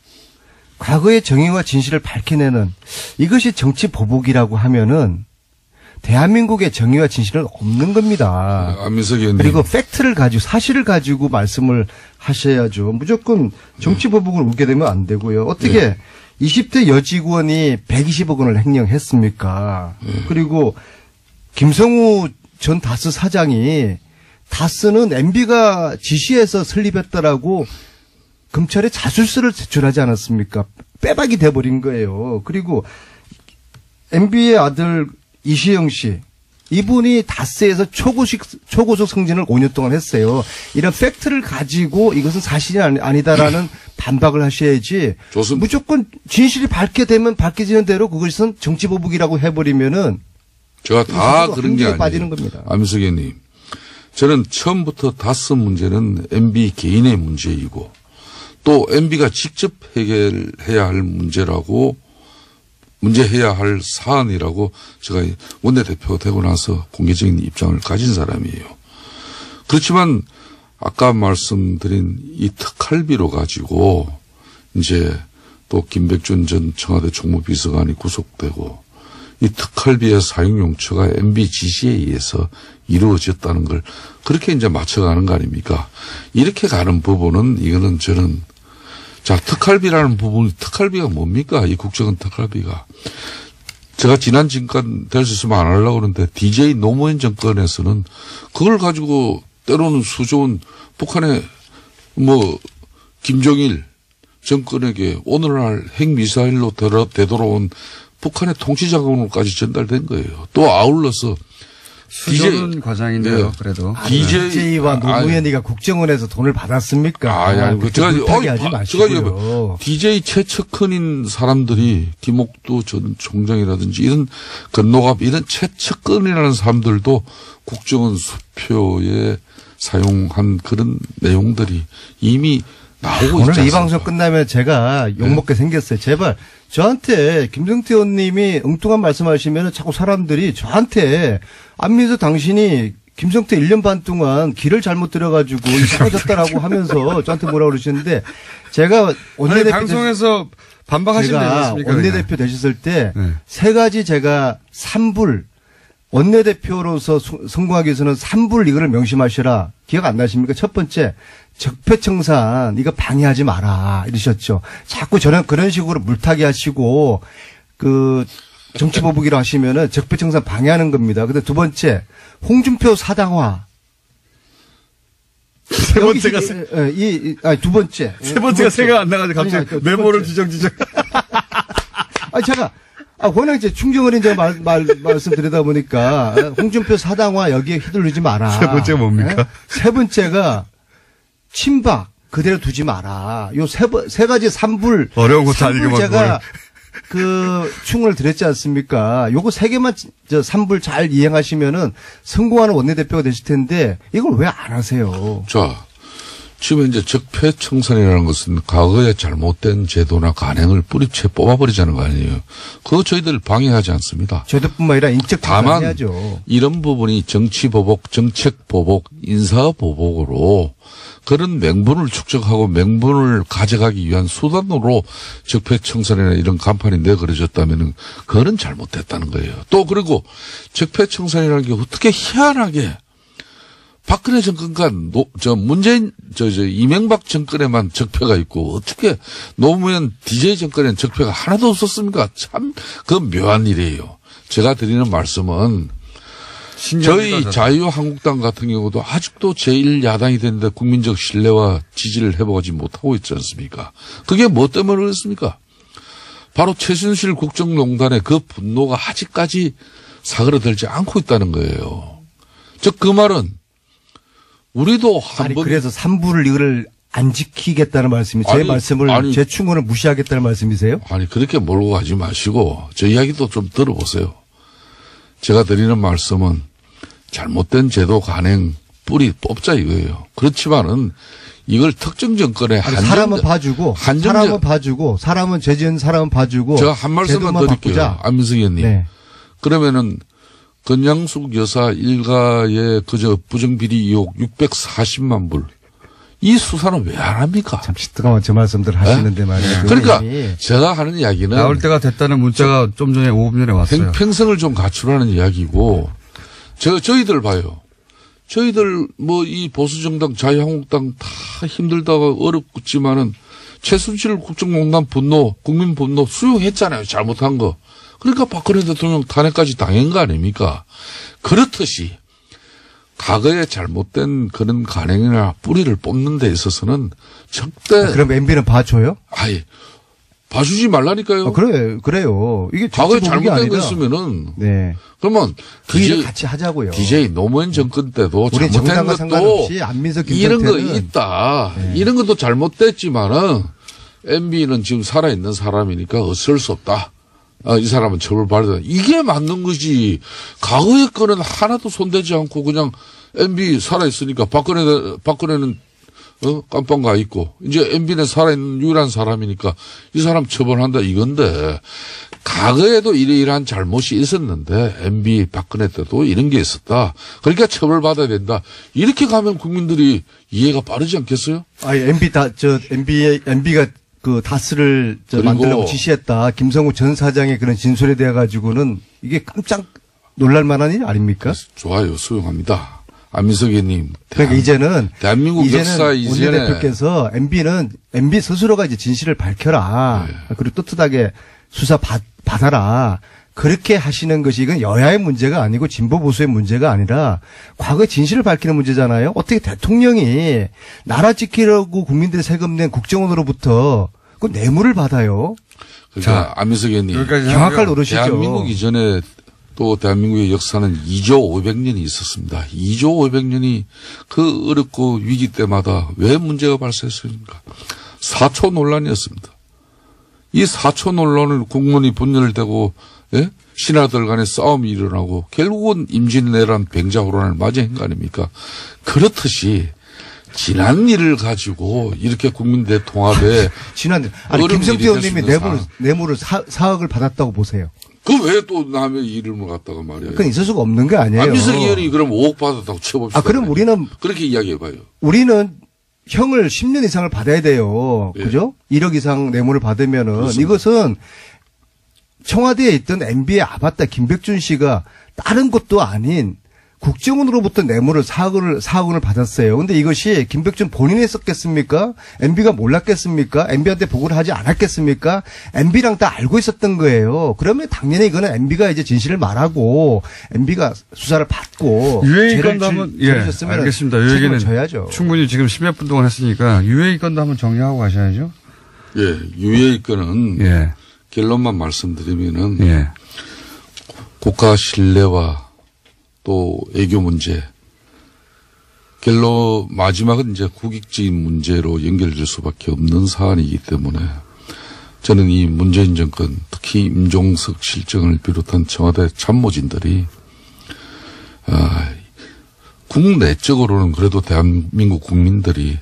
과거의 정의와 진실을 밝혀내는 이것이 정치보복이라고 하면은 대한민국의 정의와 진실은 없는 겁니다. 안민석 의원님. 그리고 팩트를 가지고 사실을 가지고 말씀을 하셔야죠. 무조건 정치보복을 울게 되면 안 되고요. 어떻게 20대 여직원이 120억 원을 횡령했습니까? 그리고 김성우 전 다스 사장이 다스는 MB가 지시해서 설립했다라고 검찰에 자술서를 제출하지 않았습니까? 빼박이 돼버린 거예요. 그리고 MB의 아들 이시영 씨, 이분이 다스에서 초고속 승진을 5년 동안 했어요. 이런 팩트를 가지고 이것은 사실이 아니다라는 반박을 하셔야지. 좋습니다. 무조건 진실이 밝혀지는 대로 그것은 정치보복이라고 해버리면은 제가 다 그런 게 아니에요. 빠지는 겁니다. 안민석 의원님. 저는 처음부터 다스 문제는 MB 개인의 문제이고 또 MB가 직접 해결해야 할 문제해야 할 사안이라고 제가 원내대표가 되고 나서 공개적인 입장을 가진 사람이에요. 그렇지만 아까 말씀드린 이 특활비로 가지고 이제 또 김백준 전 청와대 총무비서관이 구속되고 이 특활비의 사용 용처가 MB 지시에 의해서 이루어졌다는 걸 그렇게 이제 맞춰가는 거 아닙니까? 이렇게 가는 부분은 이거는 저는 특활비라는 부분이 특활비가 뭡니까? 이 국정원 특활비가. 제가 지난 정권 될 수 있으면 안 하려고 그러는데 DJ 노무현 정권에서는 그걸 가지고 때로는 수조원 북한의 김정일 정권에게 오늘날 핵미사일로 되돌아온 북한의 통치자금으로까지 전달된 거예요. 또 아울러서 수조는 과장인데요. 그래도 DJ와 노무현이가 국정원에서 돈을 받았습니까? 제가 하지 마시고요. DJ 최측근인 사람들이 김옥두 전 총장이라든지 이런 건노갑 이런 최측근이라는 사람들도 국정원 수표에 사용한 그런 내용들이 이미 나오고 있지 않습니까? 오늘 이 방송 끝나면 제가 욕먹게 생겼어요. 제발 저한테 김성태 의원님이 엉뚱한 말씀하시면 자꾸 사람들이 저한테 안민석 당신이 김성태 1년 반 동안 길을 잘못 들어가지고 이상해졌다라고 하면서 저한테 뭐라고 그러시는데 제가 원내대표 방송에서 반박하시면 되지 않습니까? 원내대표 되셨을 때 세 가지 제가 3불 원내대표로서 성공하기 위해서는 3불 이거를 명심하시라. 기억 안 나십니까? 첫 번째, 적폐청산 이거 방해하지 마라 이러셨죠. 자꾸 저는 그런 식으로 물타기 하시고 정치보복이라 하시면은 적폐청산 방해하는 겁니다. 근데 두 번째, 홍준표 사당화. 세 번째가 두 번째. 세 번째가 생각 안 나가지고 갑자기 메모를 뒤적뒤적. 제가 워낙 이제 충정어린 제가 말씀드리다 보니까 홍준표 사당화 여기에 휘둘리지 마라. 세 번째가 뭡니까? 세 번째가 친박 그대로 두지 마라. 요 세 가지 3불. 어려운 거 다 읽어봐. 제가 충을 드렸지 않습니까? 요거 세 개만 3불 잘 이행하시면은 성공하는 원내대표가 되실 텐데 이걸 왜 안 하세요? 자, 지금 이제 적폐청산이라는 것은 과거에 잘못된 제도나 관행을 뿌리채 뽑아버리자는 거 아니에요. 그거 저희들 방해하지 않습니다. 제도뿐만 아니라 인적 다만 해야죠. 이런 부분이 정치보복, 정책보복, 인사보복으로 그런 명분을 축적하고 명분을 가져가기 위한 수단으로 적폐청산이나 이런 간판이 내걸어졌다면 그거는 잘못됐다는 거예요. 또 그리고 적폐청산이라는 게 어떻게 희한하게 박근혜 정권과 이명박 정권에만 적폐가 있고 어떻게 노무현 DJ 정권에는 적폐가 하나도 없었습니까? 참 그 묘한 일이에요. 제가 드리는 말씀은 저희 자유한국당 같은 경우도 아직도 제1야당이 됐는데 국민적 신뢰와 지지를 회복하지 못하고 있지 않습니까? 그게 뭐 때문에 그렇습니까? 바로 최순실 국정농단의 그 분노가 아직까지 사그러들지 않고 있다는 거예요. 즉 그 말은 우리도 한번 그래서 3부를 이거를 안 지키겠다는 말씀이 제 말씀을 제 충고를 무시하겠다는 말씀이세요? 아니 그렇게 몰고 가지 마시고 저 이야기도 좀 들어보세요. 제가 드리는 말씀은 잘못된 제도 관행 뿌리 뽑자 이거예요. 그렇지만은 이걸 특정 정권에 사람은 봐주고 사람은 죄지은 사람은 봐주고 제가 한 말씀만 드릴게요. 안민석 의원님. 네. 그러면은 건양숙 여사 일가의 그저 부정비리 의혹 640만 불. 이 수사는 왜 안 합니까? 참 시끄러운 저 말씀들 하시는데 말이에요. 그러니까 제가 하는 이야기는 나올 때가 됐다는 문자가 좀 전에 5분 전에 왔어요. 평생을 좀 갖추라는 이야기고 저희들 봐요. 저희들 이 보수정당 자유한국당 다 힘들다가 어렵지만은 최순실 국정농단 분노 국민 분노 수용했잖아요. 잘못한 거. 그러니까 박근혜 대통령 탄핵까지 당한 거 아닙니까? 그렇듯이 과거에 잘못된 그런 관행이나 뿌리를 뽑는 데 있어서는 절대. 그럼 MB는 봐줘요? 봐주지 말라니까요. 그래요. 이게 과거에 잘못된 거 있으면은. 네. 그러면 그 일을 같이 하자고요. DJ 노무현 정권 때도 우리 잘못된 것도 안민석 이런 거 있다. 네. 이런 것도 잘못됐지만은 MB는 지금 살아있는 사람이니까 어쩔 수 없다. 이 사람은 처벌받아야 된다. 이게 맞는 거지. 과거의 거는 하나도 손대지 않고 그냥 MB 살아있으니까 박근혜는 깜빵 가 있고 이제 MB는 살아있는 유일한 사람이니까 이 사람 처벌한다 이건데 과거에도 이러이러한 잘못이 있었는데 MB 박근혜 때도 이런 게 있었다. 그러니까 처벌받아야 된다. 이렇게 가면 국민들이 이해가 빠르지 않겠어요? MB가 그 다스를 만들려고 지시했다. 김성우 전 사장의 그런 진술에 대해 가지고는 이게 깜짝 놀랄 만한 일 아닙니까? 좋아요. 수용합니다. 안민석 의원님. 그러니까 이제는 대한민국 역사 이전에 원내대표께서 MB 스스로가 이제 진실을 밝혀라. 네. 그리고 떳떳하게 수사 받아라. 그렇게 하시는 것이 이건 여야의 문제가 아니고 진보 보수의 문제가 아니라 과거의 진실을 밝히는 문제잖아요. 어떻게 대통령이 나라 지키려고 국민들의 세금 낸 국정원으로부터 그 뇌물을 받아요. 그러니까 자, 안민석 의원님. 여기까지 경악할 하고요. 노릇이죠. 대한민국 이전에 또 대한민국의 역사는 2조 500년이 있었습니다. 2조 500년이 그 어렵고 위기 때마다 왜 문제가 발생했습니까? 4초 논란이었습니다. 이 4초 논란을 국문이 분열되고 예? 신하들 간의 싸움이 일어나고 결국은 임진왜란 병자호란을 맞이한 거 아닙니까? 그렇듯이 지난 일을 가지고 이렇게 국민 대통합에 지난 아니 어려운 김성태 일이 될 수 의원님이 있는 뇌물을 4억을 받았다고 보세요. 그 왜 또 남의 이름을 갖다가 말이에요. 그건 있을 수가 없는 게 아니에요. 안민석 의원이 그럼 5억 받았다고 쳐봅시다. 그럼 우리는 그렇게 이야기해봐요. 형을 10년 이상을 받아야 돼요. 예. 그죠? 1억 이상 뇌물을 받으면은 그렇습니다. 이것은 청와대에 있던 MB의 아바타 김백준 씨가 다른 것도 아닌 국정원으로부터 뇌물을 4억 원을 받았어요. 근데 이것이 김백준 본인이 썼겠습니까? MB가 몰랐겠습니까? MB한테 보고를 하지 않았겠습니까? MB랑 다 알고 있었던 거예요. 그러면 당연히 이거는 MB가 이제 진실을 말하고 MB가 수사를 받고 유해인 건도 한번 알겠습니다. 요 얘기는 져야죠. 충분히 지금 10몇 분 동안 했으니까 유해인 건도 한번 정리하고 가셔야죠. 예, 유해의 건은 예. 결론만 말씀드리면은 예. 국가 신뢰와 또 애교 문제, 마지막은 이제 국익적인 문제로 연결될 수밖에 없는 사안이기 때문에 저는 이 문재인 정권, 특히 임종석 실장을 비롯한 청와대 참모진들이 국내적으로는 그래도 대한민국 국민들이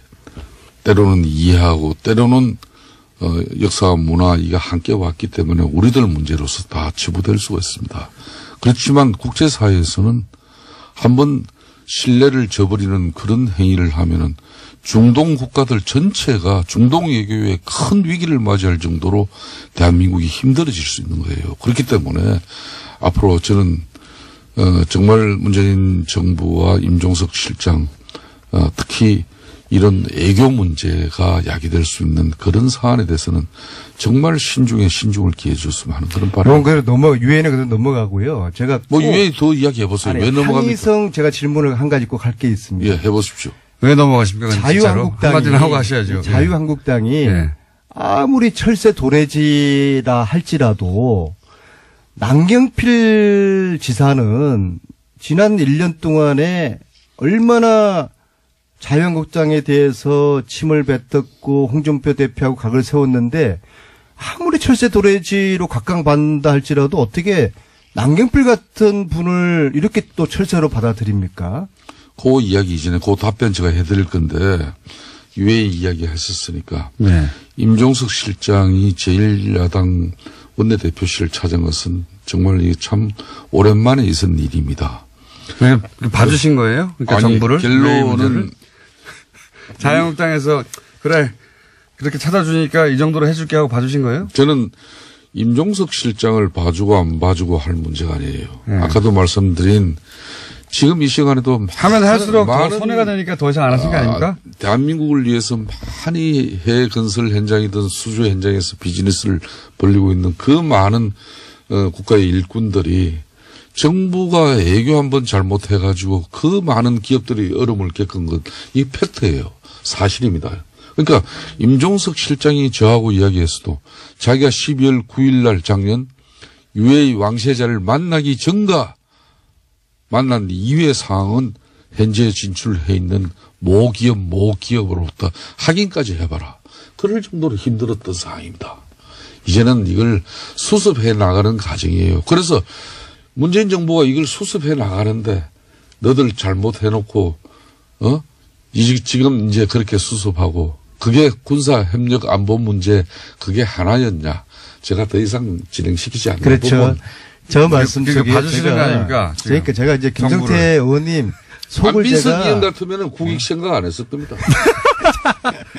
때로는 이해하고 때로는 역사와 문화 이가 함께 왔기 때문에 우리들 문제로서 다 치부될 수가 있습니다. 그렇지만 국제사회에서는 한번 신뢰를 저버리는 그런 행위를 하면은 중동 국가들 전체가 중동 외교에 큰 위기를 맞이할 정도로 대한민국이 힘들어질 수 있는 거예요. 그렇기 때문에 앞으로 저는 정말 문재인 정부와 임종석 실장 특히 이런 애교 문제가 야기될 수 있는 그런 사안에 대해서는 정말 신중에 신중을 기해줬으면 하는 그런 바람. 유엔에 그래도 넘어가고요. 제가 유엔이 더 이야기해보세요. 왜 넘어갑니까? 한희성 제가 질문을 한 가지 꼭 할 게 있습니다. 예, 해보십시오. 왜 넘어가십니까? 한마디는 하고 가셔야죠. 자유한국당이 예. 아무리 철새 도래지라 할지라도 남경필 지사는 지난 1년 동안에 얼마나 자유한국당에 대해서 침을 뱉었고 홍준표 대표하고 각을 세웠는데 아무리 철새 도래지로 각광받는다 할지라도 어떻게 남경필 같은 분을 이렇게 또 철새로 받아들입니까? 그 이야기 이전에 그 답변 제가 해드릴 건데 유해 이야기 했었으니까 네. 임종석 실장이 제1야당 원내대표실을 찾은 것은 정말 이게 참 오랜만에 있은 일입니다. 왜 봐주신 거예요? 그러니까 아니, 정부를? 결론은 자유한국당에서 그래 그렇게 찾아주니까 이 정도로 해줄게 하고 봐주신 거예요? 저는 임종석 실장을 봐주고 안 봐주고 할 문제가 아니에요. 네. 아까도 말씀드린 지금 이 시간에도 하면 할수록 더 많은 손해가 되니까 더 이상 안 하신 거 아닙니까? 대한민국을 위해서 많이 해외 건설 현장이든 수주 현장에서 비즈니스를 벌리고 있는 그 많은 국가의 일꾼들이 정부가 애교 한번 잘못해가지고 그 많은 기업들이 어려움을 겪은 건 이 팩트예요. 사실입니다. 그러니까 임종석 실장이 저하고 이야기했어도 자기가 12월 9일 날 작년 UAE 왕세자를 만나기 전과 만난 이후의 상황은 현재 진출해 있는 모기업으로부터 확인까지 해봐라. 그럴 정도로 힘들었던 상황입니다. 이제는 이걸 수습해 나가는 과정이에요. 그래서 문재인 정부가 이걸 수습해 나가는데 너들 잘못해놓고 지금 이제 그렇게 수습하고 그게 군사협력 안보 문제 그게 하나였냐. 제가 더 이상 진행시키지 않는 그렇죠. 부분. 저 말씀 그러니까 봐주시는 거 아닙니까? 그러니까 제가 이제 김성태 정부를. 의원님 속을 안민석 제가 의원 같으면 국익 생각 안 했을 겁니다.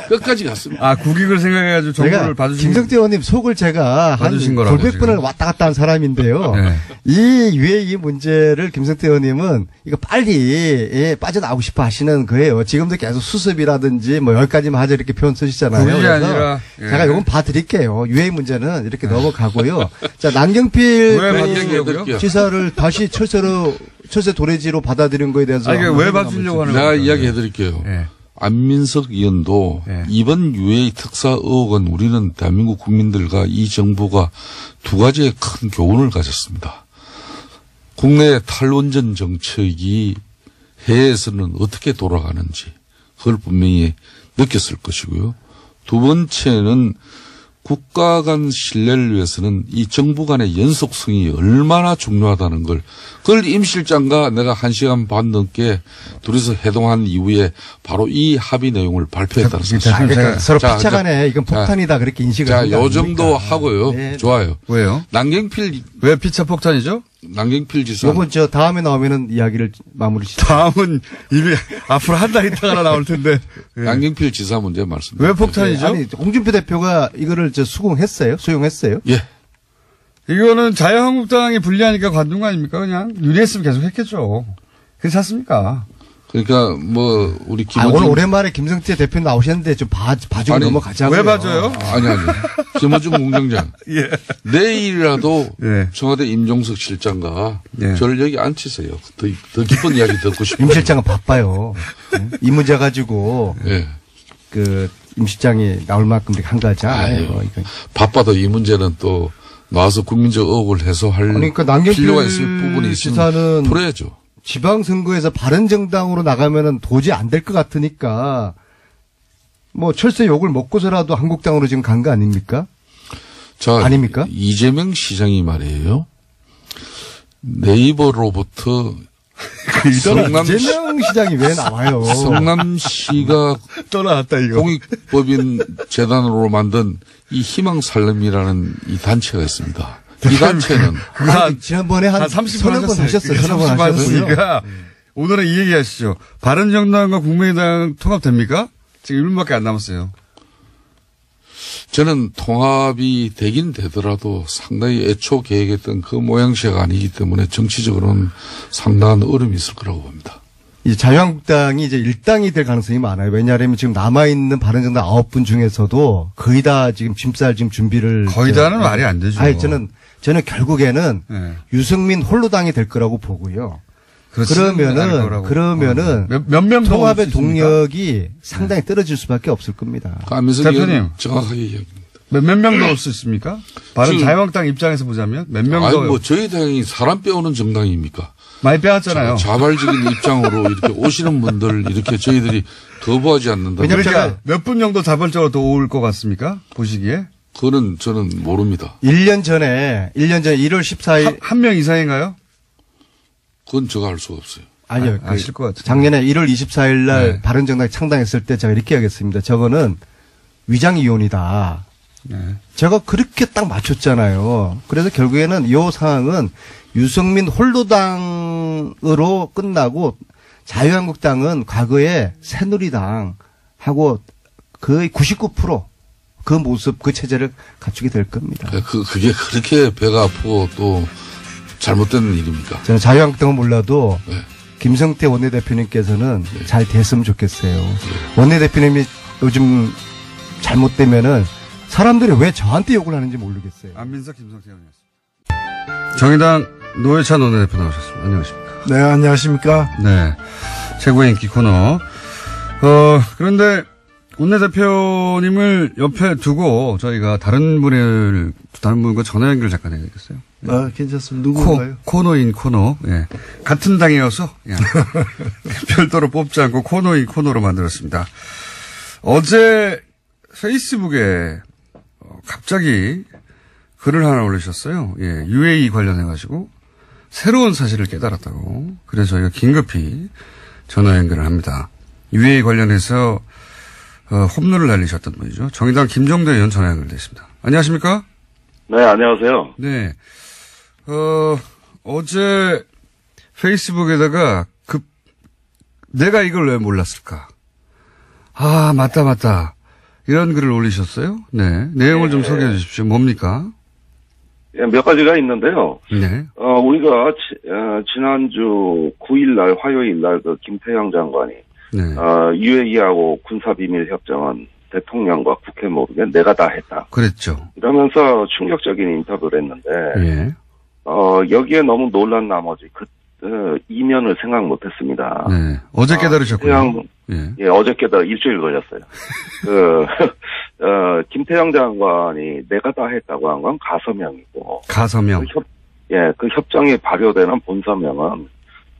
끝까지 갔습니다. 아 국익을 생각해가지고 정부를 제가 봐주신 김성태 의원님 속을 제가 한 봐주신 거라고, 골백 번을 지금. 왔다 갔다 한 사람인데요. 네. 이 UAE 문제를 김성태 의원님은 이거 빨리 빠져나오고 싶어 하시는 거예요. 지금도 계속 수습이라든지 뭐 여기까지만 하자 이렇게 표현 쓰시잖아요. 국익이 그래서 아니라, 예. 제가 이건 봐드릴게요. UAE 문제는 이렇게 넘어가고요. 자 남경필 왜 의원님 봐드리려고요? 지사를 다시 철새 도래지로 받아들인 거에 대해서 아니, 한번 왜 생각 봐주려고 한번 하는 제가 거예요? 이야기해 드릴게요. 예. 안민석 의원도 예. 이번 UA 특사 의혹은 우리는 대한민국 국민들과 이 정부가 두 가지의 큰 교훈을 가졌습니다. 국내 탈원전 정책이 해외에서는 어떻게 돌아가는지 그걸 분명히 느꼈을 것이고요. 두 번째는 국가 간 신뢰를 위해서는 이 정부 간의 연속성이 얼마나 중요하다는 걸 그걸 임 실장과 내가 1시간 반 넘게 둘이서 회동한 이후에 바로 이 합의 내용을 발표했다는 사실. 그러니까 서로 자, 피차간에 이건 폭탄이다 그렇게 인식을 자, 하는 거 요 아닙니까? 정도 하고요. 네. 좋아요. 왜요? 남경필 왜 피차 폭탄이죠? 지사. 요건 저 다음에 나오면은 이야기를 마무리 짓죠. 다음은 이미 앞으로 한 달 있다가 나올 텐데. 예. 남경필 지사 문제 말씀드립니다. 왜 폭탄이죠? 아니 홍준표 대표가 이거를 수용했어요? 예. 이거는 자유한국당이 불리하니까 관둔 거 아닙니까? 그냥 유리했으면 계속 했겠죠. 그렇지 않습니까? 그러니까 뭐 우리 오늘 오랜만에 김성태 대표 나오셨는데 좀 봐주고 아니, 넘어가자고요. 왜 봐줘요? 아니. 김어준 공장장. 예. 내일이라도 예. 청와대 임종석 실장과 예. 저를 여기 앉히세요. 더 깊은 이야기 듣고 싶어요. 임 실장은 바빠요. 이 문제 가지고 예. 임 실장이 나올 만큼 한가하자. 아유, 바빠도 이 문제는 또 나와서 국민적 의혹을 해소할 그러니까 남경필 필요가 있을 부분이 있으면 지사는 풀어야죠. 지방선거에서 바른정당으로 나가면은 도저히 안 될 것 같으니까 뭐 철새 욕을 먹고서라도 한국당으로 지금 간 거 아닙니까? 자, 아닙니까? 이재명 시장이 말이에요. 네이버로부터 이재명 시장이 왜 나와요? 성남시가 또 나왔다, 이거. 공익법인 재단으로 만든 이 희망살림이라는 이 단체가 있습니다. 이 단체는 지난번에 한 30분 30번 하셨어요. 30분 하셨고요. 하셨으니까 오늘은 이 얘기 하시죠. 바른정당과 국민의당 통합됩니까? 지금 1분밖에 안 남았어요. 저는 통합이 되긴 되더라도 상당히 애초 계획했던 그 모양새가 아니기 때문에 정치적으로는 상당한 어려움이 있을 거라고 봅니다. 이제 자유한국당이 이제 일당이 될 가능성이 많아요. 왜냐하면 지금 남아있는 바른정당 9분 중에서도 거의 다 지금 짐쌀 지금 준비를. 거의 다는 말이 안 되죠. 아니, 저는 결국에는 네. 유승민 홀로당이 될 거라고 보고요. 그렇지는 않을 그러면은 거라고. 몇 명 더 통합의 올 수 있습니까? 동력이 상당히 떨어질 수밖에 없을 겁니다. 안민석 대표님. 의원 정확하게 이야기합니다. 몇 명 더 올 수 있습니까? 바른 지금- 자유한국당 입장에서 보자면 몇 명 아니 더. 뭐 저희 당이 사람 빼오는 정당입니까? 많이 빼왔잖아요. 자발적인 입장으로 이렇게 오시는 분들 이렇게 저희들이 거부하지 않는다. 왜냐면 그러니까 몇 분 정도 자발적으로 더 올 것 같습니까? 보시기에. 그거는 저는 모릅니다. 1년 전에 1월 14일 한 명 이상인가요? 그건 제가 알 수가 없어요. 아니요. 아실 것 같아요. 작년에 1월 24일 날 네. 바른정당이 창당했을 때 제가 이렇게 하겠습니다. 저거는 위장이혼이다. 네. 제가 그렇게 딱 맞췄잖아요. 그래서 결국에는 이 상황은 유승민 홀로당으로 끝나고 자유한국당은 과거에 새누리당하고 거의 99% 그 모습, 그 체제를 갖추게 될 겁니다. 그게 그렇게 배가 아프고 또 잘못된 일입니까? 저는 자유한국당은 몰라도 네. 김성태 원내대표님께서는 잘 됐으면 좋겠어요. 원내대표님이 요즘 잘못되면은 사람들이 왜 저한테 욕을 하는지 모르겠어요. 안민석 김성태 의원이었습니다. 정의당 노회찬 원내대표 나오셨습니다. 안녕하십니까? 네, 안녕하십니까. 네. 최고의 인기 코너. 그런데 원내대표님을 옆에 두고 저희가 다른 분과 전화 연결 잠깐 해야겠어요. 아, 괜찮습니다. 누구인가요? 코너인 코너. 예. 같은 당이어서 그냥 별도로 뽑지 않고 코너인 코너로 만들었습니다. 어제 페이스북에 갑자기 글을 하나 올리셨어요. 예. UAE 관련해가지고 새로운 사실을 깨달았다고. 그래서 저희가 긴급히 전화 연결을 합니다. UAE 관련해서 홈런을 날리셨던 분이죠. 정의당 김종대 의원 전화 연결되어 있습니다. 안녕하십니까? 네, 안녕하세요. 네. 어제 페이스북에다가 내가 이걸 왜 몰랐을까? 아, 맞다. 이런 글을 올리셨어요? 네. 내용을 좀 소개해 주십시오. 뭡니까? 예, 몇 가지가 있는데요. 네. 우리가 지난주 9일날 화요일날 그 김태형 장관이 네. UAE하고 군사비밀 협정은 대통령과 국회 모르게 내가 다 했다. 그랬죠. 이러면서 충격적인 인터뷰를 했는데 예. 여기에 너무 놀란 나머지 이면을 생각 못했습니다. 네. 어제 깨달으셨군요. 예, 어제 깨달아 일주일 걸렸어요. 김태형 장관이 내가 다 했다고 한 건 가서명이고. 가서명. 그 협정이 발효되는 본서명은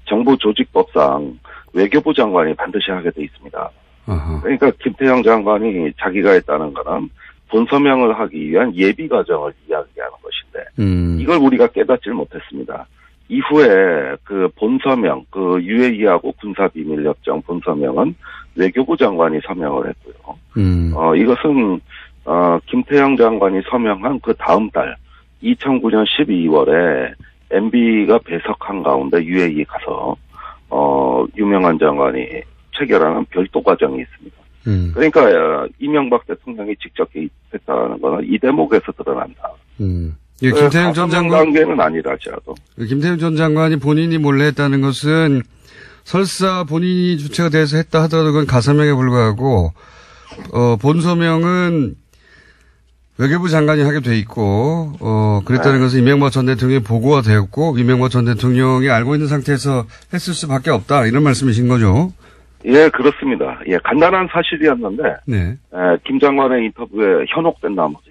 정부조직법상 외교부 장관이 반드시 하게 돼 있습니다. 어허. 그러니까 김태형 장관이 자기가 했다는 거는 본서명을 하기 위한 예비 과정을 이야기하는 것인데 이걸 우리가 깨닫질 못했습니다. 이후에 그 본서명, 그 UAE하고 군사비밀협정 본서명은 외교부 장관이 서명을 했고요. 이것은 김태형 장관이 서명한 그 다음 달 2009년 12월에 MB가 배석한 가운데 UAE 가서 유명한 장관이 체결하는 별도 과정이 있습니다. 그러니까 이명박 대통령이 직접 개입했다는 것은 이 대목에서 드러난다. 예, 김태형 전 장관 단계는 아니라지라도. 김태형 전 장관이 본인이 몰래 했다는 것은 설사 본인이 주체가 돼서 했다 하더라도 그건 가서명에 불과하고 본서명은 외교부 장관이 하게 돼 있고 그랬다는 것은 이명박 전 대통령이 보고가 되었고 이명박 전 대통령이 알고 있는 상태에서 했을 수밖에 없다 이런 말씀이신 거죠? 예, 그렇습니다. 예, 간단한 사실이었는데 네. 김 장관의 인터뷰에 현혹된 나머지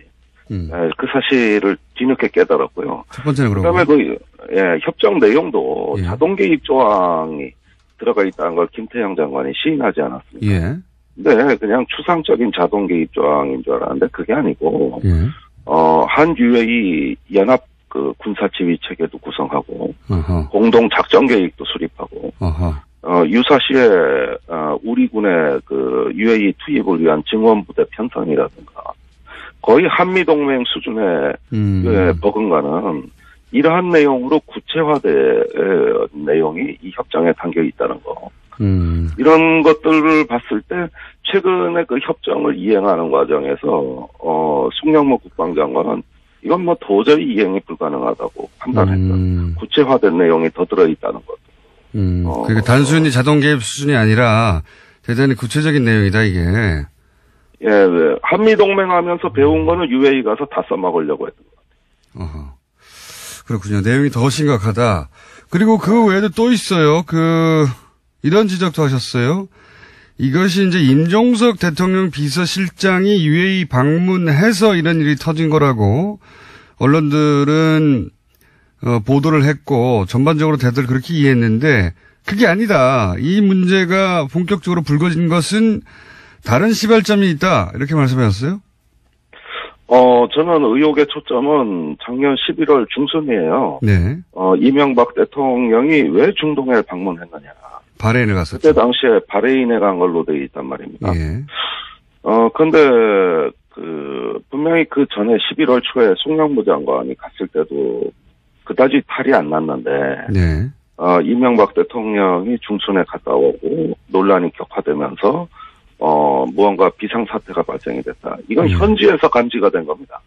그 사실을 뒤늦게 깨달았고요. 첫 번째는 그러고. 그다음에 협정 내용도 예. 자동 개입 조항이 들어가 있다는 걸 김태형 장관이 시인하지 않았습니까? 예. 근데 그냥 추상적인 자동 개입 조항인 줄 알았는데 그게 아니고 예. 한 UAE 연합 그 군사 지휘 체계도 구성하고 어허. 공동 작전 계획도 수립하고 유사시에 우리 군의 그 UAE 투입을 위한 증원부대 편성이라든가 거의 한미동맹 수준의 버금가는 이러한 내용으로 구체화된 내용이 이 협정에 담겨 있다는 거. 이런 것들을 봤을 때 최근에 그 협정을 이행하는 과정에서 송영무 국방장관은 이건 뭐 도저히 이행이 불가능하다고 판단했던 구체화된 내용이 더 들어있다는 것. 그러니까 단순히 자동 개입 수준이 아니라 대단히 구체적인 내용이다 이게. 예, 한미동맹 하면서 배운 거는 UAE 가서 다 써먹으려고 했던 것 같아요. 어허. 그렇군요. 내용이 더 심각하다. 그리고 그 외에도 또 있어요. 이런 지적도 하셨어요. 이것이 이제 임종석 대통령 비서실장이 UAE 방문해서 이런 일이 터진 거라고 언론들은 보도를 했고 전반적으로 다들 그렇게 이해했는데 그게 아니다. 이 문제가 본격적으로 불거진 것은 다른 시발점이 있다. 이렇게 말씀하셨어요? 저는 의혹의 초점은 작년 11월 중순이에요. 네. 이명박 대통령이 왜 중동에 방문했느냐. 바레인을 갔었죠. 그때 당시에 바레인에 간 걸로 되어 있단 말입니다. 예. 근데 분명히 그 전에 11월 초에 송영무 장관이 갔을 때도 그다지 탈이 안 났는데. 네. 이명박 대통령이 중순에 갔다 오고 논란이 격화되면서 무언가 비상사태가 발생이 됐다. 이건 현지에서 감지가 된 겁니다.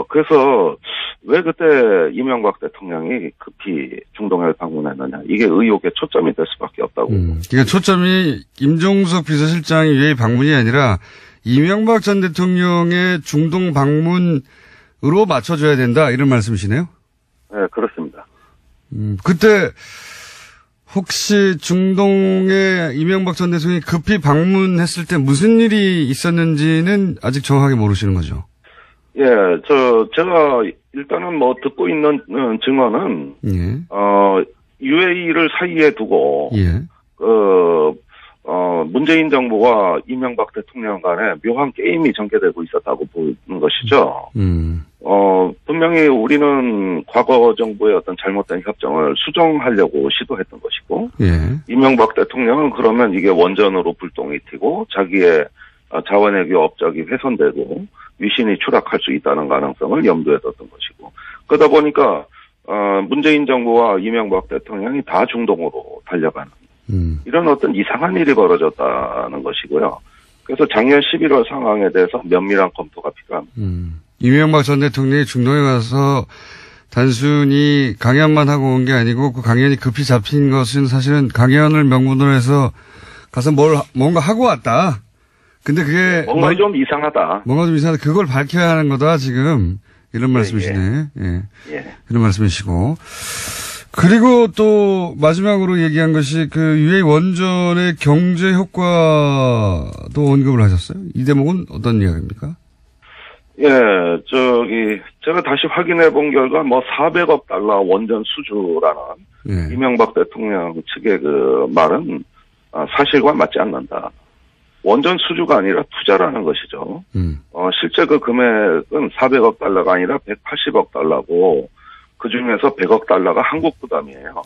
그래서 왜 그때 이명박 대통령이 급히 중동에 방문했느냐. 이게 의혹의 초점이 될 수밖에 없다고. 그러니까 초점이 임종석 비서실장이 UAE 방문이 아니라 이명박 전 대통령의 중동 방문으로 맞춰줘야 된다. 이런 말씀이시네요? 네, 그렇습니다. 그때 혹시 중동에 이명박 전 대통령이 급히 방문했을 때 무슨 일이 있었는지는 아직 정확하게 모르시는 거죠? 예, 제가 일단은 뭐 듣고 있는 증언은, 예. UAE를 사이에 두고, 예. 문재인 정부와 이명박 대통령 간에 묘한 게임이 전개되고 있었다고 보는 것이죠. 분명히 우리는 과거 정부의 어떤 잘못된 협정을 수정하려고 시도했던 것이고, 예. 이명박 대통령은 그러면 이게 원전으로 불똥이 튀고, 자기의 자원외교 업적이 훼손되고, 위신이 추락할 수 있다는 가능성을 염두에 뒀던 것이고, 그러다 보니까, 문재인 정부와 이명박 대통령이 다 중동으로 달려가는, 이런 어떤 이상한 일이 벌어졌다는 것이고요. 그래서 작년 11월 상황에 대해서 면밀한 검토가 필요합니다. 이명박 전 대통령이 중동에 가서 단순히 강연만 하고 온 게 아니고 그 강연이 급히 잡힌 것은 사실은 강연을 명분으로 해서 가서 뭔가 하고 왔다. 근데 그게 뭔가 좀 이상하다. 뭔가 좀 이상하다. 그걸 밝혀야 하는 거다 지금 이런 말씀이시네. 예. 예. 이런 말씀이시고 그리고 또 마지막으로 얘기한 것이 그 UA 원전의 경제 효과도 언급을 하셨어요. 이 대목은 어떤 이야기입니까? 예, 제가 다시 확인해 본 결과 400억 달러 원전 수주라는 이명박 대통령 측의 그 말은 사실과 맞지 않는다. 원전 수주가 아니라 투자라는 것이죠. 실제 그 금액은 400억 달러가 아니라 180억 달러고 그 중에서 100억 달러가 한국 부담이에요.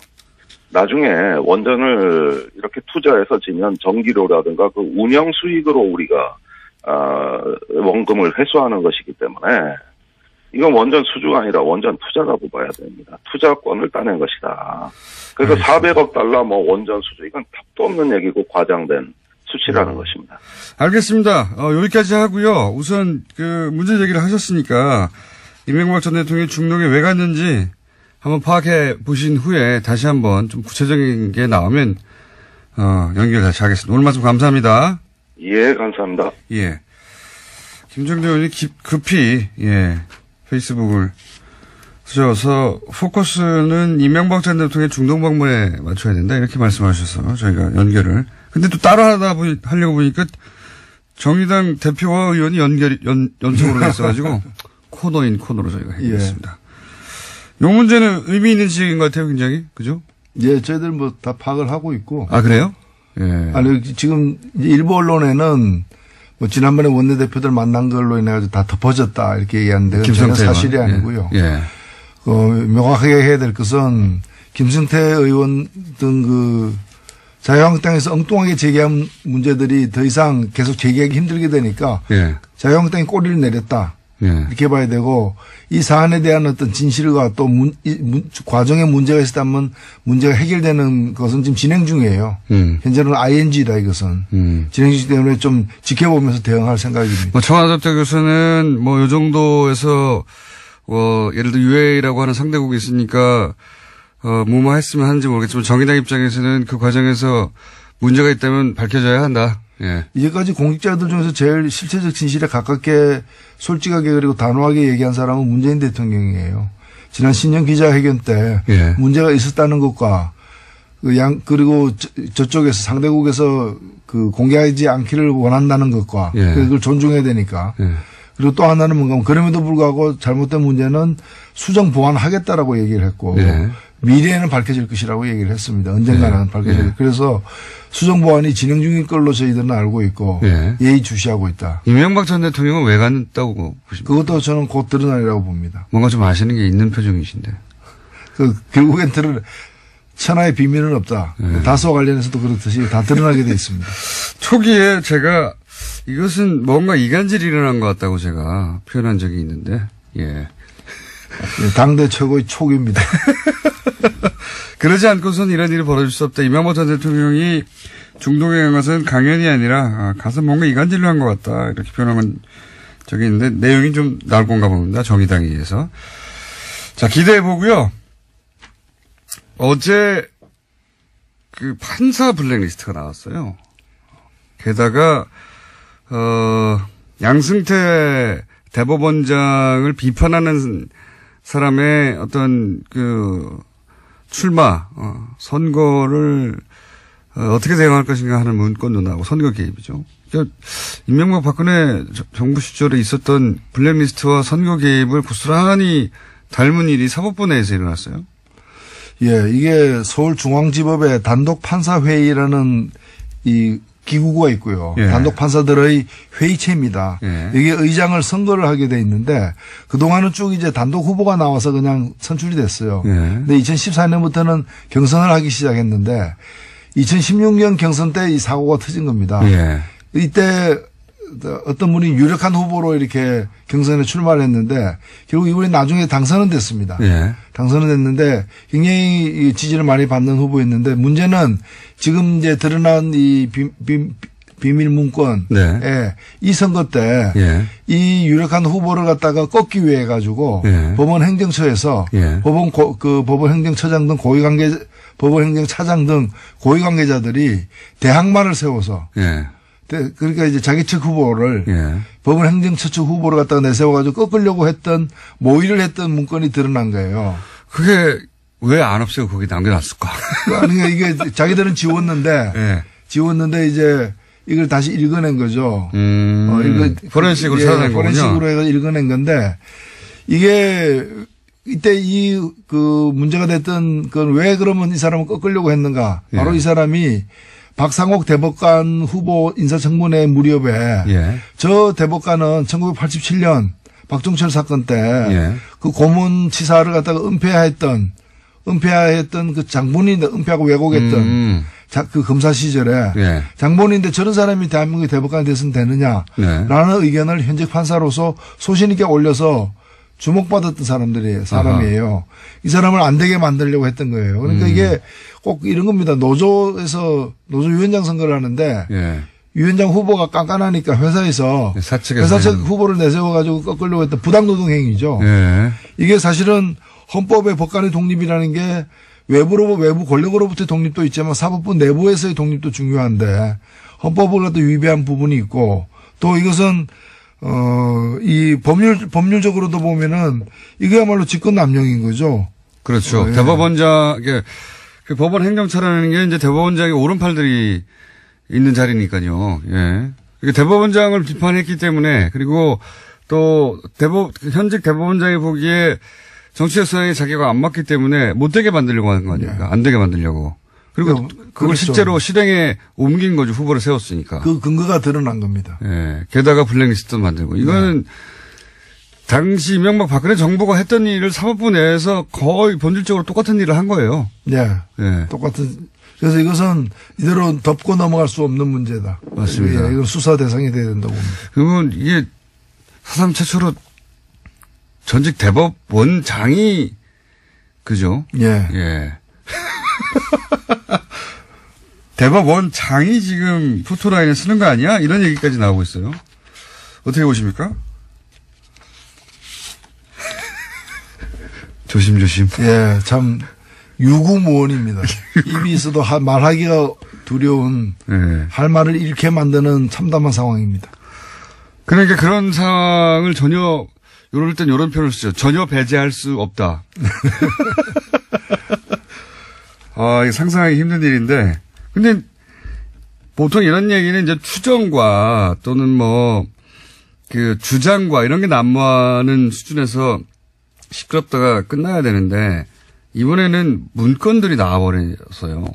나중에 원전을 이렇게 투자해서 지면 전기료라든가 그 운영 수익으로 우리가 원금을 회수하는 것이기 때문에 이건 원전 수주가 아니라 원전 투자라고 봐야 됩니다. 투자권을 따낸 것이다. 그래서 400억 달러 원전 수주 이건 답도 없는 얘기고 과장된 수치라는 것입니다. 알겠습니다. 여기까지 하고요. 우선 그 문제 제기를 하셨으니까 이명박 전 대통령이 중동에 왜 갔는지 한번 파악해 보신 후에 다시 한번 좀 구체적인 게 나오면 연결 다시 하겠습니다. 오늘 말씀 감사합니다. 예, 감사합니다. 예. 김정대 의원이 급히 페이스북을 쓰셔서 포커스는 이명박 전 대통령의 중동 방문에 맞춰야 된다 이렇게 말씀하셔서 저희가 연결을. 근데 또 따로 하려고 보니까 정의당 대표와 의원이 연속으로 됐어가지고 코너인 코너로 저희가 해보겠습니다. 이 문제는 의미 있는 지적인 것 같아요, 굉장히. 그죠? 예, 저희들 다 파악을 하고 있고. 아, 그래요? 예. 아니, 지금 일부 언론에는 지난번에 원내대표들 만난 걸로 인해가지고 다 덮어졌다 이렇게 얘기하는데 그건 사실이 아니고요. 예. 명확하게 해야 될 것은 김승태 의원 등 자유한국당에서 엉뚱하게 제기한 문제들이 더 이상 계속 제기하기 힘들게 되니까 자유한국당이 꼬리를 내렸다. 이렇게 봐야 되고 이 사안에 대한 어떤 진실과 또 과정에 문제가 있었다면 문제가 해결되는 것은 지금 진행 중이에요. 현재는 ING다 이것은. 진행 중이기 때문에 좀 지켜보면서 대응할 생각입니다. 청와대 교수는 이 정도에서 예를 들어 UAE라고 하는 상대국이 있으니까 무마했으면 하는지 모르겠지만 정의당 입장에서는 그 과정에서 문제가 있다면 밝혀져야 한다. 예. 이제까지 공직자들 중에서 제일 실체적 진실에 가깝게 솔직하게 그리고 단호하게 얘기한 사람은 문재인 대통령이에요. 지난 신년 기자회견 때 문제가 있었다는 것과 그리고 저쪽에서 상대국에서 공개하지 않기를 원한다는 것과 그걸 존중해야 되니까. 그리고 또 하나는 뭔가 그럼에도 불구하고 잘못된 문제는 수정 보완하겠다라고 얘기를 했고 미래에는 밝혀질 것이라고 얘기를 했습니다. 언젠가는 밝혀질. 그래서 수정 보완이 진행 중인 걸로 저희들은 알고 있고 예의주시하고 있다. 이명박 전 대통령은 왜 갔다고 보십니까? 그것도 저는 곧 드러나리라고 봅니다. 뭔가 좀 아시는 게 있는 표정이신데. 결국엔 천하의 비밀은 없다. 다수와 관련해서도 그렇듯이 다 드러나게 돼 있습니다. 초기에 제가 이것은 뭔가 이간질이 일어난 것 같다고 제가 표현한 적이 있는데, 당대 최고의 촉입니다. 그러지 않고선 이런 일이 벌어질 수 없다. 이명박 전 대통령이 중동에 간 것은 강연이 아니라 가서 뭔가 이간질을 한 것 같다. 이렇게 표현한 적이 있는데 내용이 좀 나올 건가 봅니다. 정의당에 의해서. 자, 기대해 보고요. 어제 판사 블랙리스트가 나왔어요. 게다가 양승태 대법원장을 비판하는 사람의 어떤 출마 선거를 어떻게 대응할 것인가 하는 문건도 나오고 선거 개입이죠. 그러니까 이명박 박근혜 정부 시절에 있었던 블랙리스트와 선거 개입을 고스란히 닮은 일이 사법부 내에서 일어났어요. 이게 서울중앙지법의 단독 판사회의라는 이 기구가 있고요. 단독 판사들의 회의체입니다. 이게 의장을 선거를 하게 돼 있는데 그동안은 쭉 이제 단독 후보가 나와서 그냥 선출이 됐어요. 근데 2014년부터는 경선을 하기 시작했는데 2016년 경선 때 이 사고가 터진 겁니다. 이때 어떤 분이 유력한 후보로 이렇게 경선에 출마를 했는데 결국 이분이 나중에 당선은 됐습니다. 당선은 됐는데 굉장히 지지를 많이 받는 후보였는데 문제는 지금 이제 드러난 이 비밀 문건에 이 선거 때 이 유력한 후보를 갖다가 꺾기 위해 가지고 법원 행정처에서 법원 행정처장 등 법원 행정차장 등 고위 관계자들이 대항마를 세워서 그러니까 이제 자기 측 후보를 법원 행정처 측 후보를 갖다가 내세워가지고 꺾으려고 했던 모의를 했던 문건이 드러난 거예요. 그게 왜 안 없애고 거기 남겨놨을까? 그러니까 이게 자기들은 지웠는데, 네. 이제 이걸 다시 읽어낸 거죠. 포렌식으로 찾아낸 거군요. 포렌식으로 해서 읽어낸 건데, 이게 이때 문제가 됐던 건 왜 그러면 이 사람을 꺾으려고 했는가. 바로 예. 이 사람이 박상옥 대법관 후보 인사청문회 무렵에 예. 저 대법관은 1987년 박종철 사건 때 그 고문치사를 갖다가 은폐했던 그 장본인인데 은폐하고 왜곡했던 그 검사 시절에 예. 장본인인데 저런 사람이 대한민국의 대법관이 됐으면 되느냐라는 의견을 현직 판사로서 소신 있게 올려서 주목받았던 사람이에요. 이 사람을 안 되게 만들려고 했던 거예요. 그러니까 이게 꼭 이런 겁니다. 노조 위원장 선거를 하는데 위원장 후보가 깐깐하니까 회사 측 후보를 내세워가지고 꺾으려고 했던 부당노동 행위죠. 이게 사실은 헌법의 법관의 독립이라는 게 외부 권력으로부터의 독립도 있지만 사법부 내부에서의 독립도 중요한데 헌법을 갖다 위배한 부분이 있고 또 이것은 이 법률적으로도 보면은 이거야말로 직권남용인 거죠. 그렇죠. 그 법원 행정처라는 게 이제 대법원장의 오른팔들이 있는 자리니까요. 예. 대법원장을 비판했기 때문에 그리고 또 현직 대법원장이 보기에 정치적 성향이 자기가 안 맞기 때문에 못 되게 만들려고 하는 거 아닙니까? 안 되게 만들려고. 그리고 그걸 그렇죠. 실제로 실행에 옮긴 거죠. 후보를 세웠으니까. 그 근거가 드러난 겁니다. 예. 게다가 블랙리스트도 만들고. 이거는 당시 이명박 박근혜 정부가 했던 일을 사법부 내에서 거의 본질적으로 똑같은 일을 한 거예요. 네. 똑같은. 그래서 이것은 이대로 덮고 넘어갈 수 없는 문제다. 맞습니다. 이건 수사 대상이 돼야 된다고 봅니다. 그러면 이게 사상 최초로 전직 대법원장이 그죠? 예. 대법원장이 지금 포토라인에 쓰는 거 아니야? 이런 얘기까지 나오고 있어요. 어떻게 보십니까? 조심조심. 예, 참 유구무원입니다. 입이 있어도 말하기가 두려운 할 말을 잃게 만드는 참담한 상황입니다. 그러니까 그런 상황을 전혀 이럴 땐 이런 표현을 쓰죠. 전혀 배제할 수 없다. 이게 상상하기 힘든 일인데. 근데 보통 이런 얘기는 이제 추정과 또는 주장과 이런 게 난무하는 수준에서 시끄럽다가 끝나야 되는데 이번에는 문건들이 나와버려서요.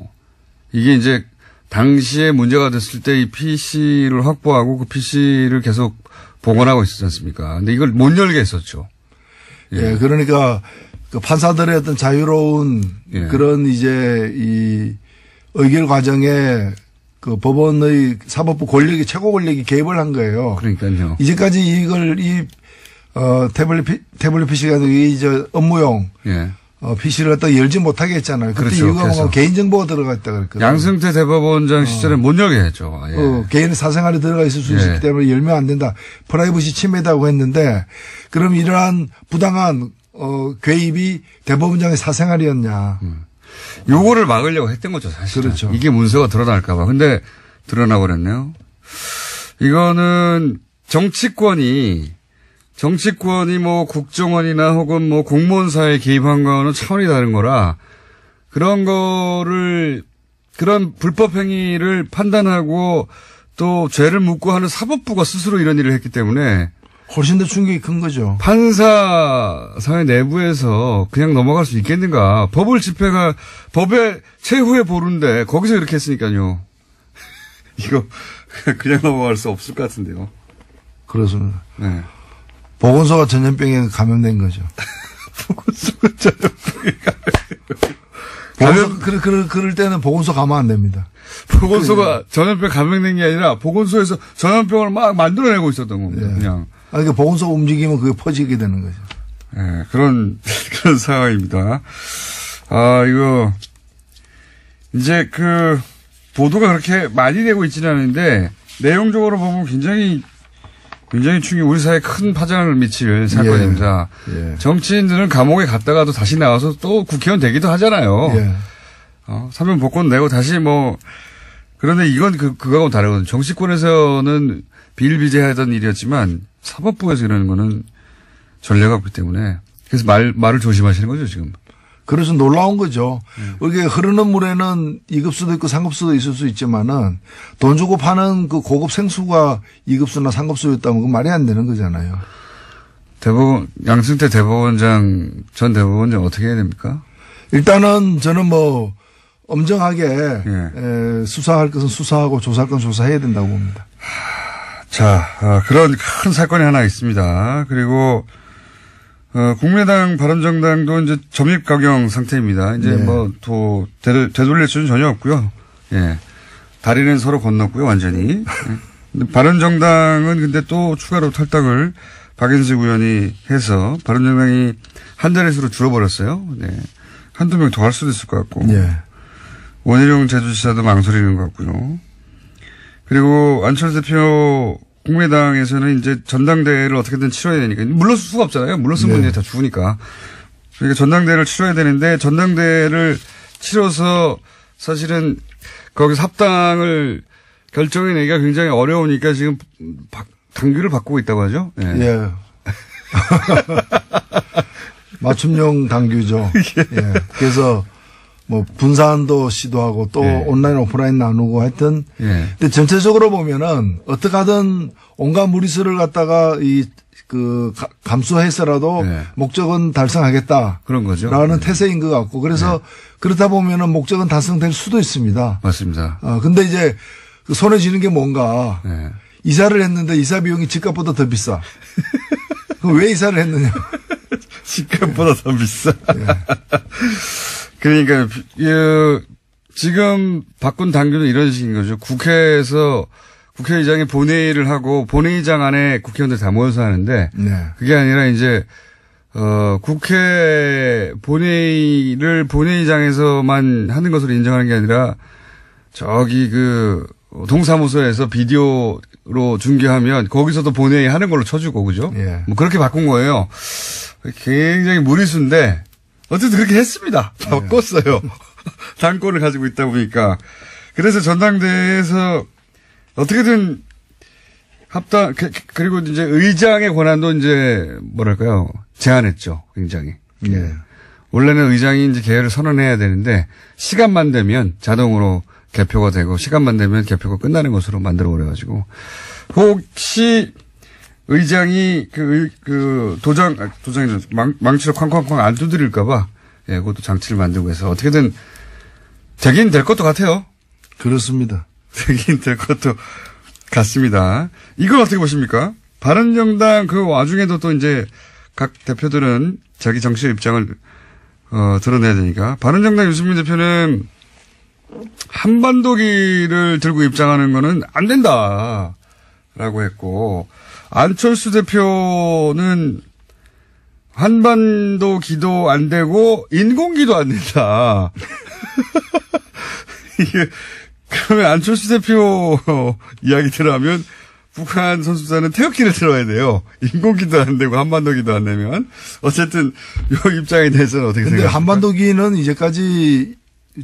이게 이제 당시에 문제가 됐을 때 이 PC를 확보하고 그 PC를 계속 복원하고 있었지 않습니까? 근데 이걸 못 열게 했었죠. 예, 그러니까 그 판사들의 어떤 자유로운 그런 이제 이 의결 과정에 그 법원의 사법부 최고 권력이 개입을 한 거예요. 그러니까요. 이제까지 이걸 태블릿 PC가 이제 업무용 PC를 갖다 열지 못하게 했잖아요. 그때 그렇죠. 이유가 뭔가 개인정보가 들어가 있다 그랬거든요. 양승태 대법원장 시절에 못 열게 했죠. 개인의 사생활이 들어가 있을 수 있기 때문에 열면 안 된다. 프라이버시 침해다고 했는데 그럼 이러한 부당한 개입이 대법원장의 사생활이었냐. 요거를 막으려고 했던 거죠, 사실. 그렇죠. 이게 문서가 드러날까봐. 근데 드러나 버렸네요. 이거는 정치권이 국정원이나 혹은 공무원사에 개입한 거는 차원이 다른 거라 그런 불법 행위를 판단하고 또 죄를 묻고 하는 사법부가 스스로 이런 일을 했기 때문에 훨씬 더 충격이 큰 거죠. 판사 사회 내부에서 그냥 넘어갈 수 있겠는가. 법의 최후의 보루인데 거기서 이렇게 했으니까요. 이거 그냥 넘어갈 수 없을 것 같은데요. 그렇습니다. 네. 보건소가 전염병에 감염된 거죠. 보건소가 전염병에 감염된 거죠. 그럴 때는 보건소 가면 안 됩니다. 보건소가 전염병 감염된 게 아니라 보건소에서 전염병을 막 만들어내고 있었던 겁니다. 그냥. 그러니까 보건소가 움직이면 그게 퍼지게 되는 거죠. 네, 그런 상황입니다. 이거, 이제 보도가 그렇게 많이 되고 있지는 않은데, 내용적으로 보면 굉장히 우리 사회에 큰 파장을 미칠 사건입니다. 정치인들은 감옥에 갔다가도 다시 나와서 또 국회의원 되기도 하잖아요. 사면 복권 내고 다시 그런데 이건 그거하고 다르거든요. 정치권에서는 비일비재하던 일이었지만 사법부에서 이러는 거는 전례가 없기 때문에 그래서 말을 조심하시는 거죠 지금. 그래서 놀라운 거죠. 이게 흐르는 물에는 2급수도 있고 3급수도 있을 수 있지만은 돈 주고 파는 그 고급 생수가 2급수나 3급수였다면 그 말이 안 되는 거잖아요. 양승태 대법원장, 전 대법원장 어떻게 해야 됩니까? 일단은 저는 뭐 엄정하게 수사할 것은 수사하고 조사할 건 조사해야 된다고 봅니다. 자, 그런 큰 사건이 하나 있습니다. 그리고 국민의당 바른정당도 이제 점입가경 상태입니다. 이제 뭐 또 되돌릴 수는 전혀 없고요. 예. 다리는 서로 건넜고요, 완전히. 근데 바른정당은 근데 또 추가로 탈당을 박인숙 의원이 해서 바른정당이 한 자릿수로 줄어버렸어요. 네. 한두 명 더 할 수도 있을 것 같고. 원희룡 제주지사도 망설이는 것 같고요. 그리고 안철수 대표 국민의당에서는 이제 전당대회를 어떻게든 치러야 되니까 물러설 수가 없잖아요. 물러선 분들이 다 죽으니까. 그러니까 전당대회를 치러야 되는데 전당대회를 치러서 사실은 거기서 합당을 결정해내기가 굉장히 어려우니까 지금 당규를 바꾸고 있다고 하죠. 예. 맞춤형 당규죠. 예. 그래서 뭐 분산도 시도하고 또 온라인 오프라인 나누고 하여튼 근데 전체적으로 보면은 어떻게 하든 온갖 무리수를 갖다가 감수해서라도 목적은 달성하겠다. 그런 거죠. 라는 태세인 것 같고 그래서 그렇다 보면은 목적은 달성될 수도 있습니다. 맞습니다. 근데 이제 그 손에 쥐는 게 뭔가 이사를 했는데 이사 비용이 집값보다 더 비싸. 그럼 왜 이사를 했느냐? 집값보다 더 비싸. 그러니까 지금 바꾼 당규는 이런 식인 거죠. 국회에서 국회의장이 본회의를 하고 본회의장 안에 국회의원들 다 모여서 하는데 그게 아니라 이제 국회 본회의를 본회의장에서만 하는 것으로 인정하는 게 아니라 저기 동사무소에서 비디오로 중계하면 거기서도 본회의 하는 걸로 쳐주고 그죠? 뭐 그렇게 바꾼 거예요. 굉장히 무리수인데 어쨌든 그렇게 했습니다. 바꿨어요. 당권을 가지고 있다 보니까. 그래서 전당대회에서 어떻게든 합당, 그리고 이제 의장의 권한도 이제 뭐랄까요. 제한했죠. 굉장히. 원래는 의장이 이제 개회를 선언해야 되는데 시간만 되면 자동으로 개표가 되고 시간만 되면 개표가 끝나는 것으로 만들어 버려가지고 혹시 의장이 도장이 망치로 쾅쾅쾅 안 두드릴까봐 그것도 장치를 만들고 해서 어떻게든 되긴 될 것도 같아요. 그렇습니다. 되긴 될 것도 같습니다. 이걸 어떻게 보십니까? 바른정당 그 와중에도 또 이제 각 대표들은 자기 정치적 입장을 드러내야 되니까 바른정당 유승민 대표는 한반도기를 들고 입장하는 거는 안 된다라고 했고 안철수 대표는 한반도기도 안 되고 인공기도 안 된다. 이게 그러면 안철수 대표 이야기대로 하면 북한 선수단은 태극기를 들어야 돼요. 인공기도 안 되고 한반도기도 안 되면 어쨌든 이 입장에 대해서는 어떻게 생각하십니까? 근데 한반도기는 이제까지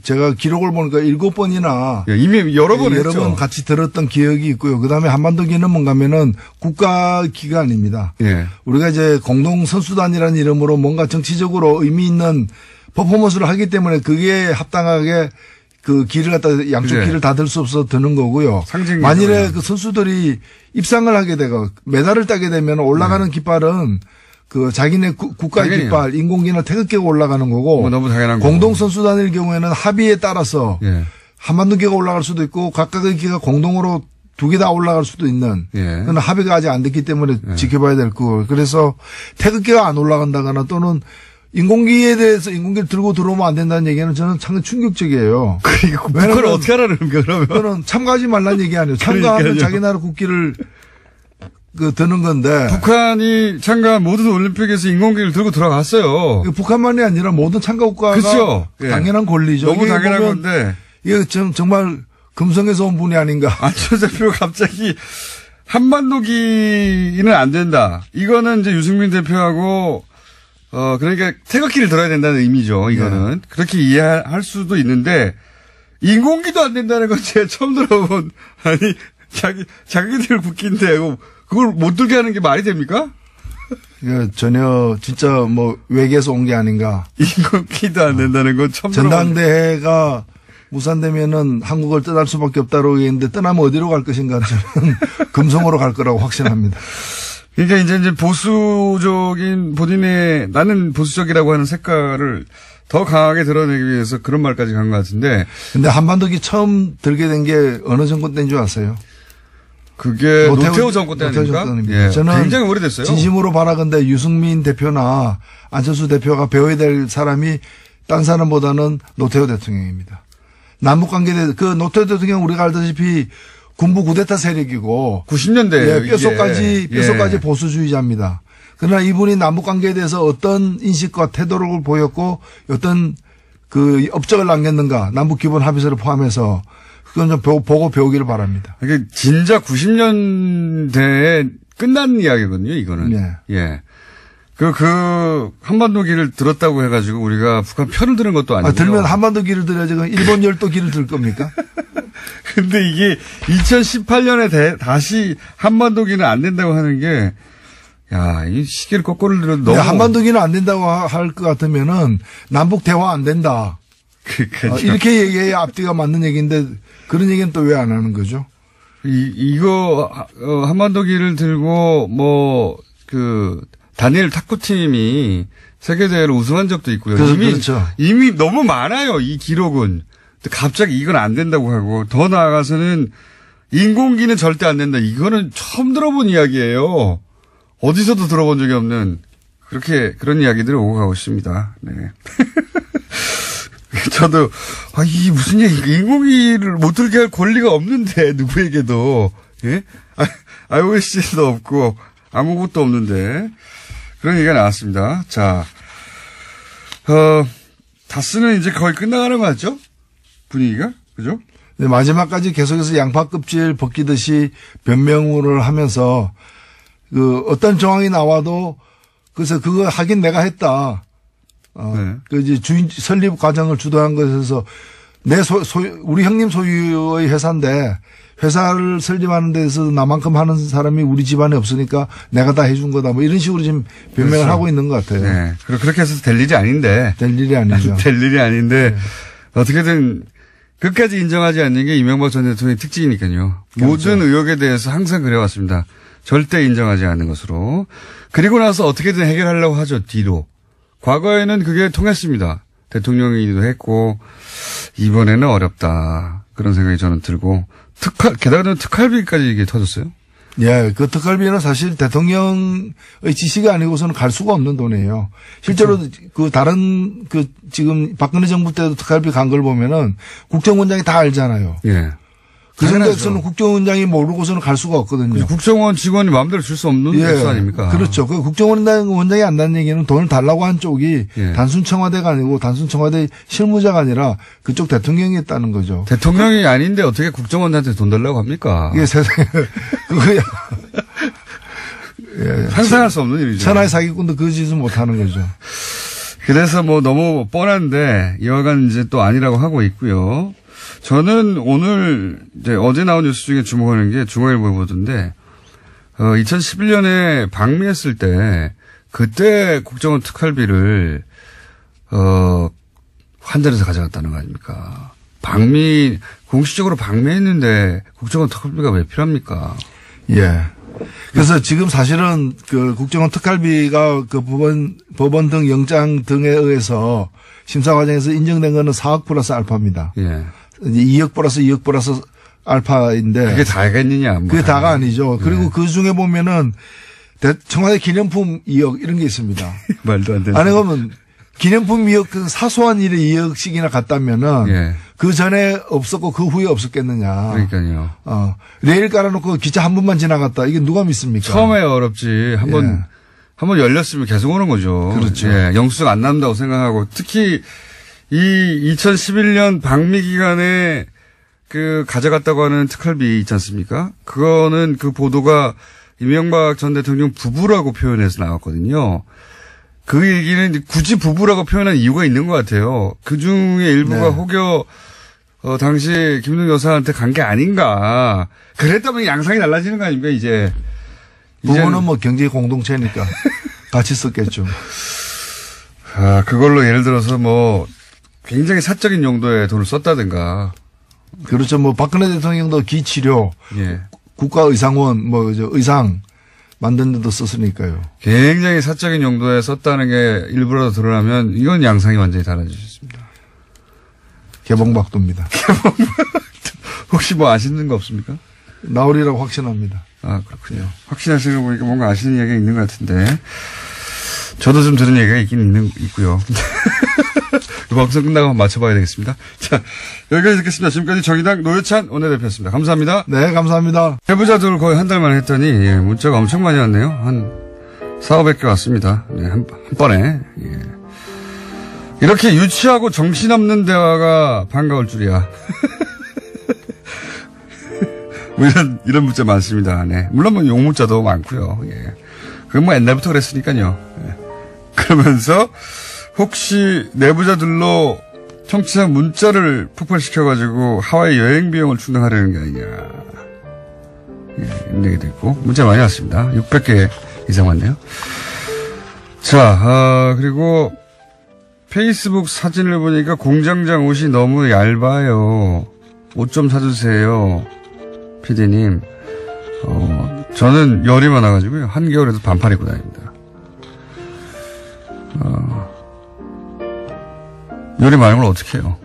제가 기록을 보니까 7번이나 이미 여러 번 했죠. 여러 번 같이 들었던 기억이 있고요. 그다음에 한반도기는 뭔가면은 국가기가 아닙니다. 우리가 이제 공동 선수단이라는 이름으로 뭔가 정치적으로 의미 있는 퍼포먼스를 하기 때문에 그게 합당하게 그 길을 갖다 양쪽 길을 다 들 수 없어서 드는 거고요. 만일에 그 선수들이 입상을 하게 되고 메달을 따게 되면 올라가는 깃발은 그 자기네 국가의 당연히요. 깃발, 인공기나 태극기가 올라가는 거고 너무 당연한 공동 선수단일 경우에는 합의에 따라서 한반도기가 올라갈 수도 있고 각각의 기가 공동으로 두 개 다 올라갈 수도 있는 그런 합의가 아직 안 됐기 때문에 지켜봐야 될 거고 그래서 태극기가 안 올라간다거나 또는 인공기에 대해서 인공기를 들고 들어오면 안 된다는 얘기는 저는 상당히 충격적이에요. 그러니까 그걸 어떻게 하라는 거야 그러면? 그거는 참가하지 말라는 얘기 아니에요. 참가하면 자기 나라 국기를 드는 건데. 북한이 참가한 모든 올림픽에서 인공기를 들고 들어갔어요. 북한만이 아니라 모든 참가 국가가 그렇죠. 당연한 권리죠. 너무 당연한 건데. 이게 정말 금성에서 온 분이 아닌가. 안철수 대표가 갑자기 한반도기는 안 된다. 이거는 이제 유승민 대표하고 그러니까 태극기를 들어야 된다는 의미죠. 이거는. 그렇게 이해할 수도 있는데 인공기도 안 된다는 건 제가 처음 들어본 자기들 국기인데 그걸 못 들게 하는 게 말이 됩니까? 전혀 진짜 뭐 외계에서 온 게 아닌가. 인건비도 안 된다는 건 처음 전당대회가 무산되면은 한국을 떠날 수밖에 없다고 얘기했는데 떠나면 어디로 갈 것인가 저는 금성으로 갈 거라고 확신합니다. 그러니까 이제 보수적인 본인의 나는 보수적이라고 하는 색깔을 더 강하게 드러내기 위해서 그런 말까지 간 것 같은데. 근데 한반도기 처음 들게 된 게 어느 정권 때인 줄 아세요? 그게 노태우 정권 때 아닙니까? 예. 저는 굉장히 오래됐어요. 진심으로 바라건대 유승민 대표나 안철수 대표가 배워야 될 사람이 딴 사람보다는 노태우 대통령입니다. 남북관계에 그 노태우 대통령 우리가 알다시피 군부 쿠데타 세력이고 90년대 뼛속까지 보수주의자입니다. 그러나 이분이 남북관계에 대해서 어떤 인식과 태도를 보였고 어떤 그 업적을 남겼는가 남북 기본 합의서를 포함해서 그건 좀 보고 배우기를 바랍니다. 이게 진짜 90년대에 끝난 이야기거든요, 이거는. 네. 예. 한반도 길을 들었다고 해가지고 우리가 북한 편을 드는 것도 아니고. 들면 한반도 길을 들어야지, 일본 열도 길을 들 겁니까? 근데 이게 2018년에 다시 한반도 길은 안 된다고 하는 게, 야, 이 시계를 거꾸로 들어도 너무. 한반도 길은 안 된다고 할 것 같으면은 남북 대화 안 된다. 이렇게 얘기해야 앞뒤가 맞는 얘기인데 그런 얘기는 또 왜 안 하는 거죠? 이거, 한반도 길을 들고 다니엘 탁구팀이 세계대회를 우승한 적도 있고요. 그렇죠. 이미 너무 많아요, 이 기록은. 갑자기 이건 안 된다고 하고, 더 나아가서는 인공기는 절대 안 된다. 이거는 처음 들어본 이야기예요. 어디서도 들어본 적이 없는, 그런 이야기들이 오고 가고 있습니다. 네. 저도, 이게 무슨 얘기, 인공기를 못 들게 할 권리가 없는데, 누구에게도. 예? IOC도 없고, 아무것도 없는데. 그런 얘기가 나왔습니다. 자, 다스는 이제 거의 끝나가는 거 같죠? 분위기가? 그죠? 네, 마지막까지 계속해서 양파 껍질 벗기듯이 변명을 하면서, 어떤 정황이 나와도, 그래서 그거 하긴 내가 했다. 네. 이제 설립 과정을 주도한 것에서 우리 형님 소유의 회사인데, 회사를 설립하는 데서 나만큼 하는 사람이 우리 집안에 없으니까 내가 다 해준 거다. 뭐 이런 식으로 지금 변명을 그렇죠. 하고 있는 것 같아요. 네. 그렇게 해서 될 일이 아닌데. 될 일이 아니죠. 될 일이 아닌데. 네. 어떻게든 끝까지 인정하지 않는 게 이명박 전 대통령의 특징이니까요. 그렇죠. 모든 의혹에 대해서 항상 그래왔습니다. 절대 인정하지 않는 것으로. 그리고 나서 어떻게든 해결하려고 하죠. 뒤로. 과거에는 그게 통했습니다. 대통령이기도 했고 이번에는 어렵다. 그런 생각이 저는 들고. 게다가 특활비까지 이게 터졌어요? 예, 그 특활비는 사실 대통령의 지시가 아니고서는 갈 수가 없는 돈이에요. 실제로 다른 지금 박근혜 정부 때도 특활비 간 걸 보면은 국정원장이 다 알잖아요. 예. 그 정도에서는 국정원장이 모르고서는 갈 수가 없거든요. 국정원 직원이 마음대로 줄 수 없는 액수 아닙니까? 그렇죠. 그 국정원장이 안다는 얘기는 돈을 달라고 한 쪽이 단순 청와대가 아니고 단순 청와대 실무자가 아니라 그쪽 대통령이 했다는 거죠. 대통령이 아닌데 어떻게 국정원한테 돈 달라고 합니까? 이게 세상에 그거야. 상상할 수 없는 일이죠. 천하의 사기꾼도 그 짓은 못 하는 거죠. 그래서 너무 뻔한데 여하간 이제 또 아니라고 하고 있고요. 저는 오늘 어제 나온 뉴스 중에 주목하는 게 중앙일보에 보던데 2011년에 방미했을 때 그때 국정원 특활비를 환전해서 가져갔다는 거 아닙니까? 공식적으로 방미했는데 국정원 특활비가 왜 필요합니까? 예. 그래서 지금 사실은 그 국정원 특활비가 그 법원 등 영장 등에 의해서 심사 과정에서 인정된 거는 4억 플러스 알파입니다. 예. 2억 플러스 2억 플러스 알파인데. 그게 다겠느냐. 그게 다가 아니죠. 그리고 그 중에 보면은 청와대 기념품 2억 이런 게 있습니다. 말도 안 되는. 아니, 그러면 기념품 2억, 그 사소한 일에 2억씩이나 갔다면은 그 전에 없었고 그 후에 없었겠느냐. 그러니까요. 레일 깔아놓고 기차 한 번만 지나갔다. 이게 누가 믿습니까? 처음에 어렵지. 한번 열렸으면 계속 오는 거죠. 그렇죠. 영수증 안 남는다고 생각하고 특히 이 2011년 방미 기간에 가져갔다고 하는 특활비 있지 않습니까? 그거는 그 보도가 이명박 전 대통령 부부라고 표현해서 나왔거든요. 그 얘기는 굳이 부부라고 표현한 이유가 있는 것 같아요. 그 중에 일부가 혹여 당시 김동 여사한테 간 게 아닌가. 그랬다면 양상이 달라지는 거 아닙니까, 이제. 부부는 뭐 경제 공동체니까. 같이 썼겠죠. 그걸로 예를 들어서 뭐 굉장히 사적인 용도의 돈을 썼다든가. 그렇죠. 뭐 박근혜 대통령도 기치료, 예. 국가의상원, 의상 만든 데도 썼으니까요. 굉장히 사적인 용도에 썼다는 게 일부라도 드러나면 이건 양상이 완전히 달라지셨습니다. 개봉박도입니다. 혹시 뭐 아시는 거 없습니까? 나오리라고 확신합니다. 그렇군요. 확신하시는 거 보니까 뭔가 아시는 얘기가 있는 것 같은데. 저도 좀 들은 얘기가 있고요. 이 방송 끝나고 한번 맞춰봐야 되겠습니다. 자, 여기까지 듣겠습니다. 지금까지 정의당 노회찬 원내대표였습니다. 감사합니다. 네, 감사합니다. 해부자들 거의 한 달 만에 했더니, 문자가 엄청 많이 왔네요. 한 400개 왔습니다. 네, 한 번에. 예. 이렇게 유치하고 정신없는 대화가 반가울 줄이야. 뭐 이런 문자 많습니다. 네. 물론 뭐 용문자도 많고요. 예. 그건 뭐 옛날부터 그랬으니까요. 예. 그러면서 혹시 내부자들로 청취자 문자를 폭발시켜가지고 하와이 여행 비용을 충당하려는 게 아니냐. 예, 이런 얘기도 있고. 문자 많이 왔습니다. 600개 이상 왔네요. 자, 그리고 페이스북 사진을 보니까 공장장 옷이 너무 얇아요. 옷 좀 사주세요. PD님. 저는 열이 많아가지고요. 한겨울에도 반팔 입고 다닙니다. 열이 많은 걸 어떻게 해요?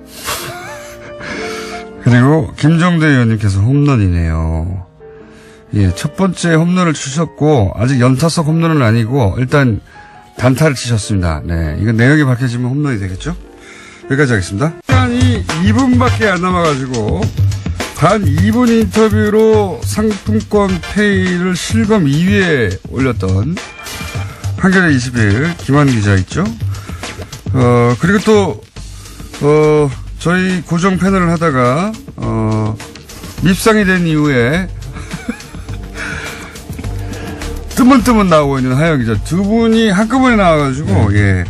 그리고 김정대 의원님께서 홈런이네요. 예, 첫 번째 홈런을 치셨고 아직 연타석 홈런은 아니고 일단 단타를 치셨습니다. 네, 이건 내역이 밝혀지면 홈런이 되겠죠? 여기까지 하겠습니다. 시간이 2분밖에 안 남아가지고 단 2분 인터뷰로 상품권 페이를 실검 2위에 올렸던 한겨레 21 김한 기자 있죠? 그리고 또 저희 고정 패널을 하다가 밉상이 된 이후에 뜨문뜨문 나오고 있는 하영 기자 두 분이 한꺼번에 나와가지고 예,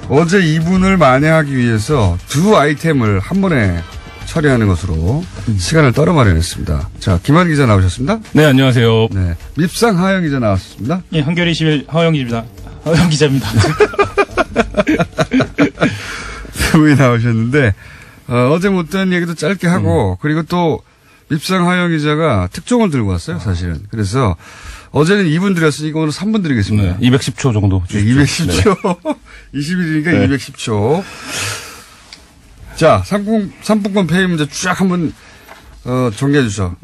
어제 이분을 만회하기 위해서 두 아이템을 한 번에 처리하는 것으로 시간을 떨어 마련했습니다. 자, 김한 기자 나오셨습니다. 네, 안녕하세요. 네, 밉상 하영 기자 나왔습니다. 예, 한겨레 21 하영 기자입니다. 하영 기자입니다. 세 분이 나오셨는데 어제 못된 얘기도 짧게 하고 그리고 또 밉상 하영 기자가 특종을 들고 왔어요, 사실은. 그래서 어제는 2분 드렸으니까 오늘 3분 드리겠습니다. 네, 210초 정도. 네, 210초. 네. 20일이니까 네. 210초. 자, 상품권 페이 문제 쫙 한번 정리해 주죠.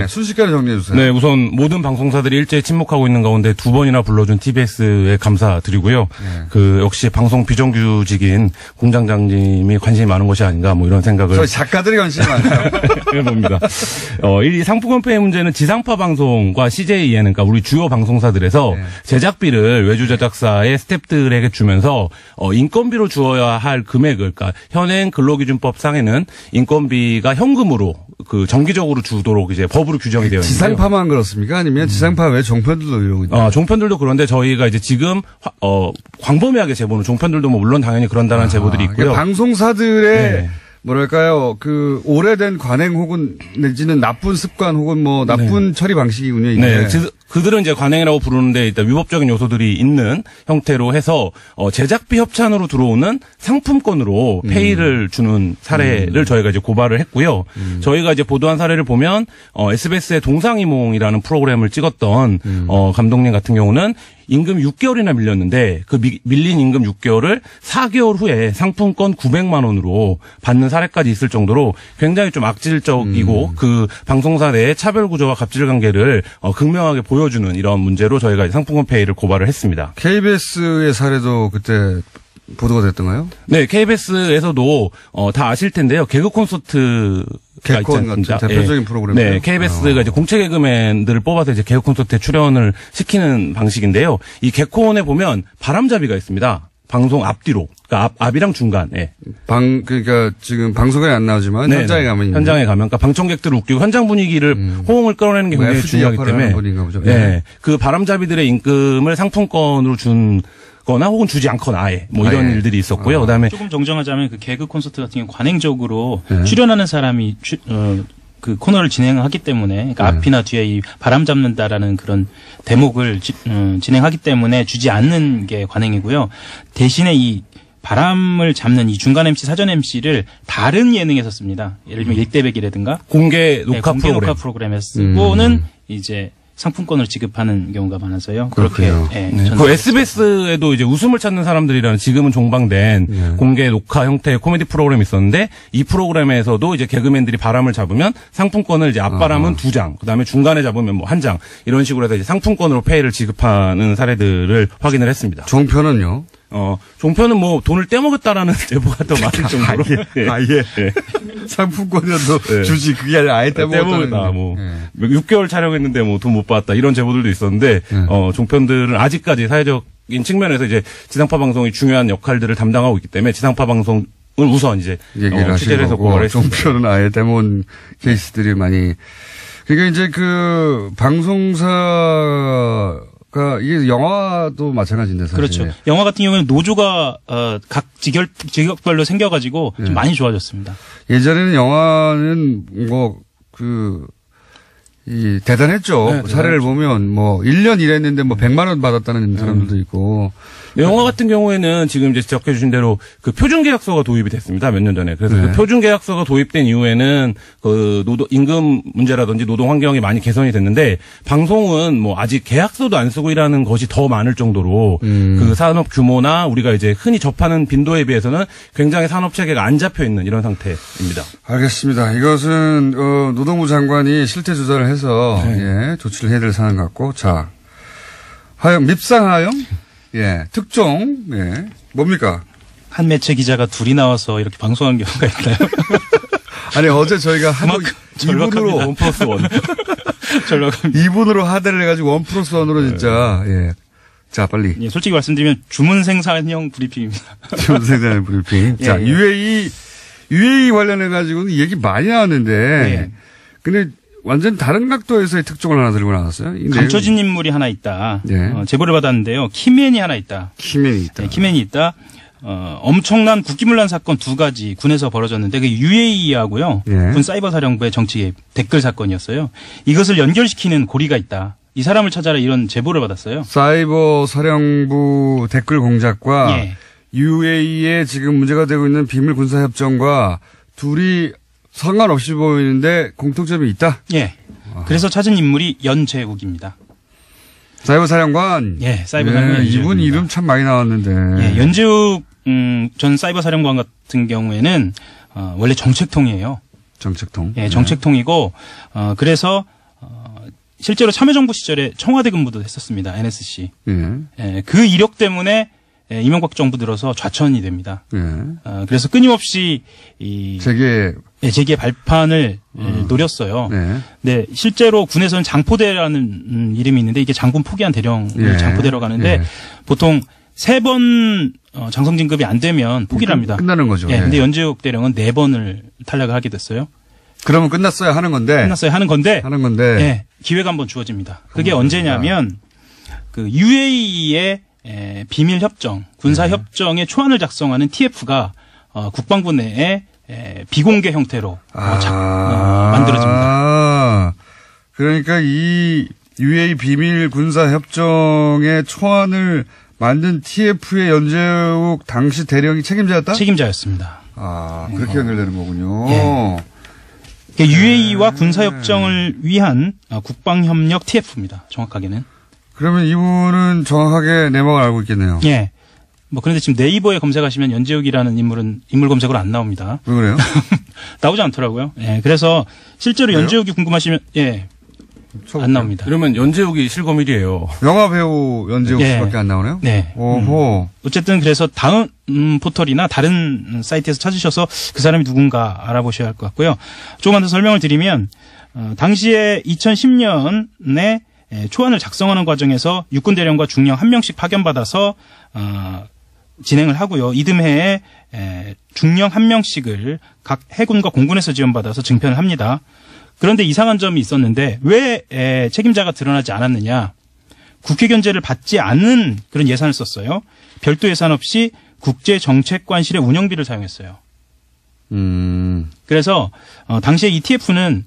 순식간에 정리해 주세요. 네, 우선 모든 방송사들이 일제히 침묵하고 있는 가운데 두 번이나 불러준 TBS에 감사드리고요. 네. 역시 방송 비정규직인 공장장님이 관심이 많은 것이 아닌가 뭐 이런 생각을. 저희 작가들이 관심이 많아요. 해봅니다. 이 상품권 페이 문제는 지상파 방송과 CJ 예능, 그러니까 우리 주요 방송사들에서 네. 제작비를 외주 제작사의 스태프들에게 주면서 인건비로 주어야 할 금액을, 그러니까 현행 근로기준법상에는 인건비가 현금으로 정기적으로 주도록 이제 법으로 규정이 되어 있는데요. 지상파만 그렇습니까? 아니면 지상파 외 종편들도 이러고 있나요? 종편들도 그런데 저희가 이제 지금 광범위하게 제보는 종편들도 뭐 물론 당연히 그런다는 제보들이 있고요. 방송사들의 네. 뭐랄까요, 오래된 관행 혹은 내지는 나쁜 습관 혹은 뭐 나쁜 네. 처리 방식이군요. 이게. 네. 그들은 이제 관행이라고 부르는데 일단 위법적인 요소들이 있는 형태로 해서 제작비 협찬으로 들어오는 상품권으로 페이를 주는 사례를 저희가 이제 고발을 했고요. 저희가 이제 보도한 사례를 보면 SBS의 동상이몽이라는 프로그램을 찍었던 감독님 같은 경우는 임금 6개월이나 밀렸는데 그 밀린 임금 6개월을 4개월 후에 상품권 900만 원으로 받는 사례까지 있을 정도로 굉장히 좀 악질적이고 그 방송사 내의 차별 구조와 갑질 관계를 극명하게 보여주는 이런 문제로 저희가 상품권 페이를 고발을 했습니다. KBS의 사례도 그때 보도가 됐던가요? 네, KBS에서도 다 아실 텐데요. 개그 콘서트 개콘 같은 대표적인 프로그램. 네, KBS가 이제 공채 개그맨들을 뽑아서 이제 개그 콘서트에 출연을 시키는 방식인데요. 이 개콘에 보면 바람잡이가 있습니다. 방송 앞뒤로. 그러니까 앞이랑 중간에. 그러니까 지금 방송에 안 나오지만 네네. 현장에 가면 현장에 가면 그러니까 방청객들을 웃기고 현장 분위기를 호응을 끌어내는 게 굉장히 중요하기 때문에. 네. 그 바람잡이들의 임금을 상품권으로 준 거나 혹은 주지 않거나 아예 뭐 이런 일들이 있었고요. 그다음에 조금 정정하자면 그 개그 콘서트 같은 경우 관행적으로 출연하는 사람이 그 코너를 진행하기 때문에 그러니까 앞이나 뒤에 이 바람 잡는다라는 그런 대목을 진행하기 때문에 주지 않는 게 관행이고요. 대신에 이 바람을 잡는 이 중간 MC, 사전 MC를 다른 예능에서 씁니다. 예를 들면 1대100이라든가 공개 녹화 공개 프로그램. 녹화 프로그램에서 쓰고는 이제 상품권을 지급하는 경우가 많아서요. 그렇게 그 SBS에도 이제 웃음을 찾는 사람들이라는 지금은 종방된 공개 녹화 형태의 코미디 프로그램이 있었는데 이 프로그램에서도 이제 개그맨들이 바람을 잡으면 상품권을 이제 앞바람은 2장, 그다음에 중간에 잡으면 뭐 1장 이런 식으로 해서 이제 상품권으로 페이를 지급하는 사례들을 확인을 했습니다. 종편은요? 종편은 뭐 돈을 떼먹었다라는 제보가 더 많을 정도로 아예 상품권이라도 주지 그게 아니라 아예 떼먹었다. 뭐 6개월 촬영했는데 뭐 돈 못 받았다 이런 제보들도 있었는데 종편들은 아직까지 사회적인 측면에서 이제 지상파 방송이 중요한 역할들을 담당하고 있기 때문에 지상파 방송을 우선 이제 얘기를 취재를 해서 하시고 종편은 아예 떼먹은 케이스들이 많이 그러니까 이제 그 방송사 이게 영화도 마찬가지인데 사실. 그렇죠. 영화 같은 경우는 노조가 각 직업별로 생겨가지고 좀 많이 좋아졌습니다. 예전에는 영화는 대단했죠. 사례를 보면 뭐 1년 일했는데 뭐 100만 원 받았다는 사람들도 있고. 영화 같은 경우에는 지금 이제 지적해 주신 대로 그 표준 계약서가 도입이 됐습니다. 몇 년 전에. 그래서 그 표준 계약서가 도입된 이후에는 그 임금 문제라든지 노동 환경이 많이 개선이 됐는데 방송은 뭐 아직 계약서도 안 쓰고 일하는 것이 더 많을 정도로 그 산업 규모나 우리가 이제 흔히 접하는 빈도에 비해서는 굉장히 산업 체계가 안 잡혀 있는 이런 상태입니다. 알겠습니다. 이것은 노동부 장관이 실태 조사를 해서 조치를 해야 될 사안 같고 자 밉상하영 특종, 뭡니까? 한 매체 기자가 둘이 나와서 이렇게 방송한 경우가 있나요? 아니, 어제 저희가 2분으로 1+1. 절박합니다. 2분으로 하대를 해가지고 1+1으로 진짜, 자, 빨리. 솔직히 말씀드리면 주문생산형 브리핑입니다. 주문생산형 브리핑. 자, UAE 관련해가지고는 얘기 많이 나왔는데, 근데 완전 다른 각도에서의 특종을 하나 들고 나왔어요. 감춰진 인물이 하나 있다. 제보를 받았는데요. 키맨이 하나 있다. 키맨이 있다. 키맨이 있다. 엄청난 국기문란 사건 2가지 군에서 벌어졌는데 그 UAE하고요. 군 사이버 사령부의 정치 개입 댓글 사건이었어요. 이것을 연결시키는 고리가 있다. 이 사람을 찾아라 이런 제보를 받았어요. 사이버 사령부 댓글 공작과 UAE에 지금 문제가 되고 있는 비밀 군사 협정과 둘이 상관없이 보이는데 공통점이 있다? 그래서 찾은 인물이 연재욱입니다. 사이버 사령관? 사이버 사령관. 이분 이름 참 많이 나왔는데. 연재욱 전 사이버 사령관 같은 경우에는 원래 정책통이에요. 정책통? 정책통이고 그래서 실제로 참여정부 시절에 청와대 근무도 했었습니다. NSC. 그 이력 때문에 이명박 정부 들어서 좌천이 됩니다. 그래서 끊임없이 재계 발판을 노렸어요. 네, 실제로 군에서는 장포대라는 이름이 있는데 이게 장군 포기한 대령을 장포대로 가는데 보통 3번 장성 진급이 안 되면 포기를 합니다. 끝나는 거죠. 근데 연재욱 대령은 4번을 탈락을 하게 됐어요. 그러면 끝났어야 하는 건데. 기회가 한번 주어집니다. 그게 언제냐면 그 UAE의 비밀 협정, 군사 협정의 초안을 작성하는 TF가 국방부 내에 비공개 형태로 만들어집니다. 그러니까 이 UAE 비밀 군사 협정의 초안을 만든 TF의 연재욱 당시 대령이 책임자였다? 책임자였습니다. 그렇게 연결되는 거군요. UAE와 군사 협정을 위한 국방협력 TF입니다. 정확하게는. 그러면 이분은 정확하게 내막을 알고 있겠네요. 그런데 지금 네이버에 검색하시면 연재욱이라는 인물 검색으로 안 나옵니다. 왜 그래요? 나오지 않더라고요. 연재욱이 실제로 연재욱이 궁금하시면 안 나옵니다. 그러면 연재욱이 실검1이에요. 영화 배우 연재욱 씨밖에 안 나오네요? 오호. 어쨌든 그래서 다음 포털이나 다른 사이트에서 찾으셔서 그 사람이 누군가 알아보셔야 할 것 같고요. 조금만 더 설명을 드리면 당시에 2010년에 초안을 작성하는 과정에서 육군 대령과 중령 1명씩 파견받아서 진행을 하고요. 이듬해에 중령 1명씩을 각 해군과 공군에서 지원받아서 증편을 합니다. 그런데 이상한 점이 있었는데 왜 책임자가 드러나지 않았느냐. 국회 견제를 받지 않는 그런 예산을 썼어요. 별도 예산 없이 국제정책관실의 운영비를 사용했어요. 그래서 당시에 ETF는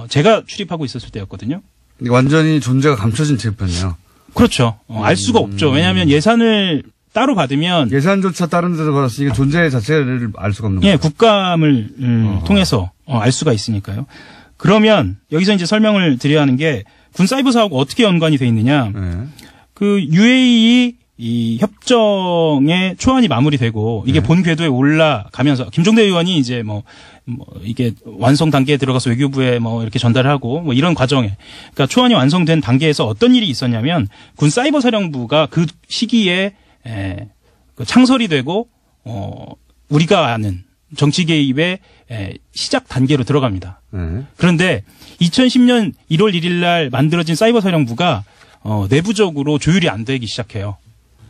제가 출입하고 있었을 때였거든요. 완전히 존재가 감춰진 재판이요. 그렇죠. 알 수가 없죠. 왜냐하면 예산을 따로 받으면 예산조차 다른 데서 받았으니까 존재 자체를 알 수가 없는 거죠. 예, 국감을 통해서 알 수가 있으니까요. 그러면 여기서 이제 설명을 드려야 하는 게 군 사이버 사업과 어떻게 연관이 돼 있느냐. 그 UAE 이 협정의 초안이 마무리되고 이게 본 궤도에 올라가면서 김종대 의원이 이제 뭐 이게 완성 단계에 들어가서 외교부에 뭐 이렇게 전달하고 뭐 이런 과정에 그러니까 초안이 완성된 단계에서 어떤 일이 있었냐면 군 사이버 사령부가 그 시기에 창설이 되고 우리가 아는 정치 개입의 시작 단계로 들어갑니다. 그런데 2010년 1월 1일 날 만들어진 사이버 사령부가 내부적으로 조율이 안 되기 시작해요.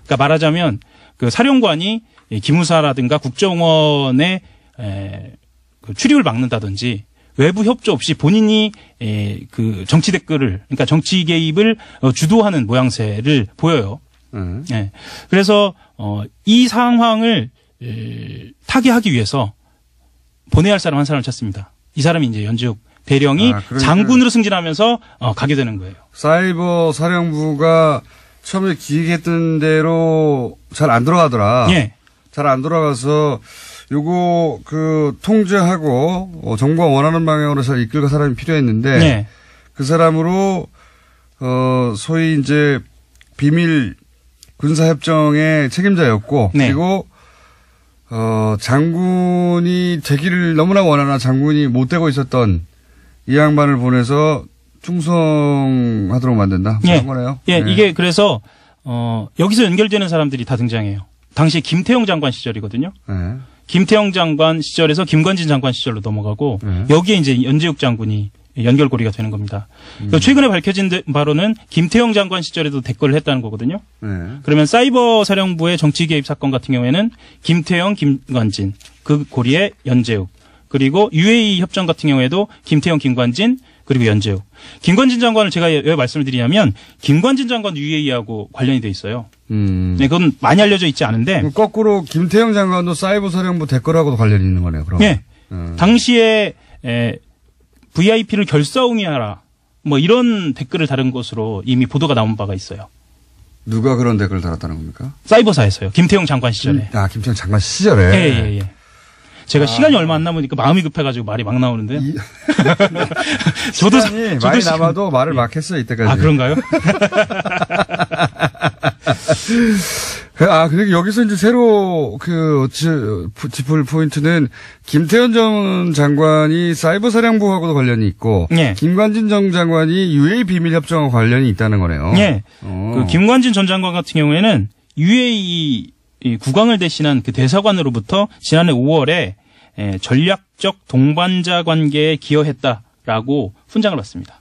그러니까 말하자면 그 사령관이 기무사라든가 국정원의 그 출입을 막는다든지 외부 협조 없이 본인이 그 정치 댓글을 그러니까 정치 개입을 주도하는 모양새를 보여요. 예. 그래서 이 상황을 타개하기 위해서 보내야 할 사람 한 사람을 찾습니다. 이 사람이 이제 연지욱 대령이 그러니까 장군으로 승진하면서 가게 되는 거예요. 사이버 사령부가 처음에 기획했던 대로 잘 안 돌아가더라. 예. 잘 안 돌아가서 요거 그 통제하고 정부가 원하는 방향으로 잘 이끌 사람이 필요했는데 예. 그 사람으로 소위 이제 비밀 군사협정의 책임자였고 네. 그리고 장군이 되기를 너무나 원하나 장군이 못 되고 있었던 이 양반을 보내서 충성하도록 만든다. 예. 그런 거네요. 예, 네. 이게 그래서 여기서 연결되는 사람들이 다 등장해요. 당시 김태형 장관 시절이거든요. 네. 김태형 장관 시절에서 김관진 장관 시절로 넘어가고 여기에 이제 연재욱 장군이 연결고리가 되는 겁니다. 최근에 밝혀진 바로는 김태형 장관 시절에도 댓글을 했다는 거거든요. 그러면 사이버 사령부의 정치 개입 사건 같은 경우에는 김태형, 김관진, 그 고리에 연재욱, 그리고 UAE 협정 같은 경우에도 김태형, 김관진, 그리고 연재욱. 김관진 장관을 제가 왜 말씀을 드리냐면 김관진 장관 UAE하고 관련이 돼 있어요. 네, 그건 많이 알려져 있지 않은데. 거꾸로 김태형 장관도 사이버 사령부 댓글하고도 관련이 있는 거네요. 그럼. 네. 당시에 VIP를 결사옹이하라. 뭐 이런 댓글을 다른 것으로 이미 보도가 나온 바가 있어요. 누가 그런 댓글을 달았다는 겁니까? 사이버사에서요. 김태형 장관 시절에. 김태형 장관 시절에. 예. 제가 시간이 얼마 안 남으니까 마음이 급해가지고 말이 막 나오는데. 저도 많이 남아도 말을 막 했어요, 이때까지. 아, 그런가요? 그리고 여기서 이제 새로 짚을 포인트는 김태현 전 장관이 사이버 사령부하고도 관련이 있고, 예. 김관진 전 장관이 UAE 비밀 협정과 관련이 있다는 거네요. 예. 그 김관진 전 장관 같은 경우에는 UAE 국왕을 대신한 그 대사관으로부터 지난해 5월에 전략적 동반자 관계에 기여했다라고 훈장을 받습니다.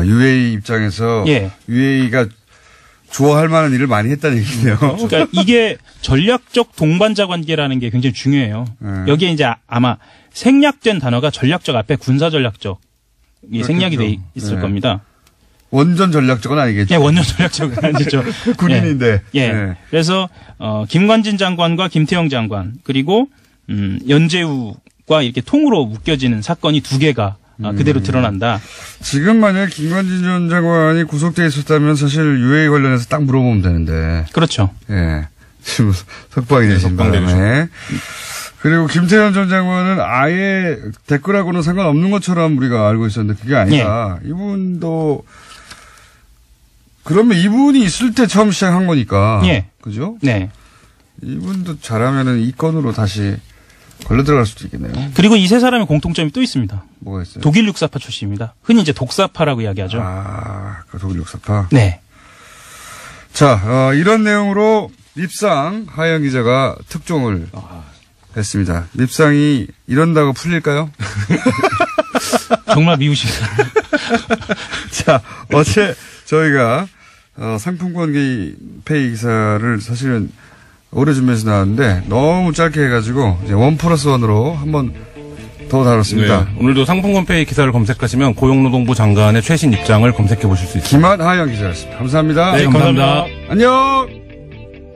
UAE 입장에서 예. UAE가 좋아할 만한 일을 많이 했다는 얘기네요. 그러니까 이게 전략적 동반자 관계라는 게 굉장히 중요해요. 여기에 이제 아마 생략된 단어가 전략적 앞에 군사 전략적 이 생략이 돼 있을 겁니다. 원전 전략적은 아니겠죠. 예, 원전 전략적은 아니죠. 군인인데. 예. 네. 그래서 김관진 장관과 김태형 장관 그리고 연재욱과 이렇게 통으로 묶여지는 사건이 두 개가 그대로 드러난다. 지금 만약 김관진 전 장관이 구속돼 있었다면 사실 UAE 관련해서 딱 물어보면 되는데. 그렇죠. 예. 지금 석방이 되신 바람에. 그리고 김태현 전 장관은 아예 댓글하고는 상관없는 것처럼 우리가 알고 있었는데 그게 아니다. 예. 이분도 그러면 이분이 있을 때 처음 시작한 거니까. 예. 그죠? 네. 이분도 잘하면은 이 건으로 다시 걸려 들어갈 수도 있겠네요. 그리고 이 세 사람의 공통점이 또 있습니다. 뭐가 있어요? 독일 육사파 출신입니다. 흔히 이제 독사파라고 이야기하죠. 그 독일 육사파? 네. 자, 이런 내용으로 밉상 하영 기자가 특종을 했습니다. 밉상이 이런다고 풀릴까요? 정말 미우시네요. 자, 어제 저희가 상품권 페이 기사를 사실은 오래 준비해서 나왔는데 너무 짧게 해가지고 이제 1+1으로 한번 더 다뤘습니다. 네, 오늘도 상품권 페이 기사를 검색하시면 고용노동부 장관의 최신 입장을 검색해 보실 수 있습니다. 김한하영 기자였습니다. 감사합니다. 네, 감사합니다. 안녕.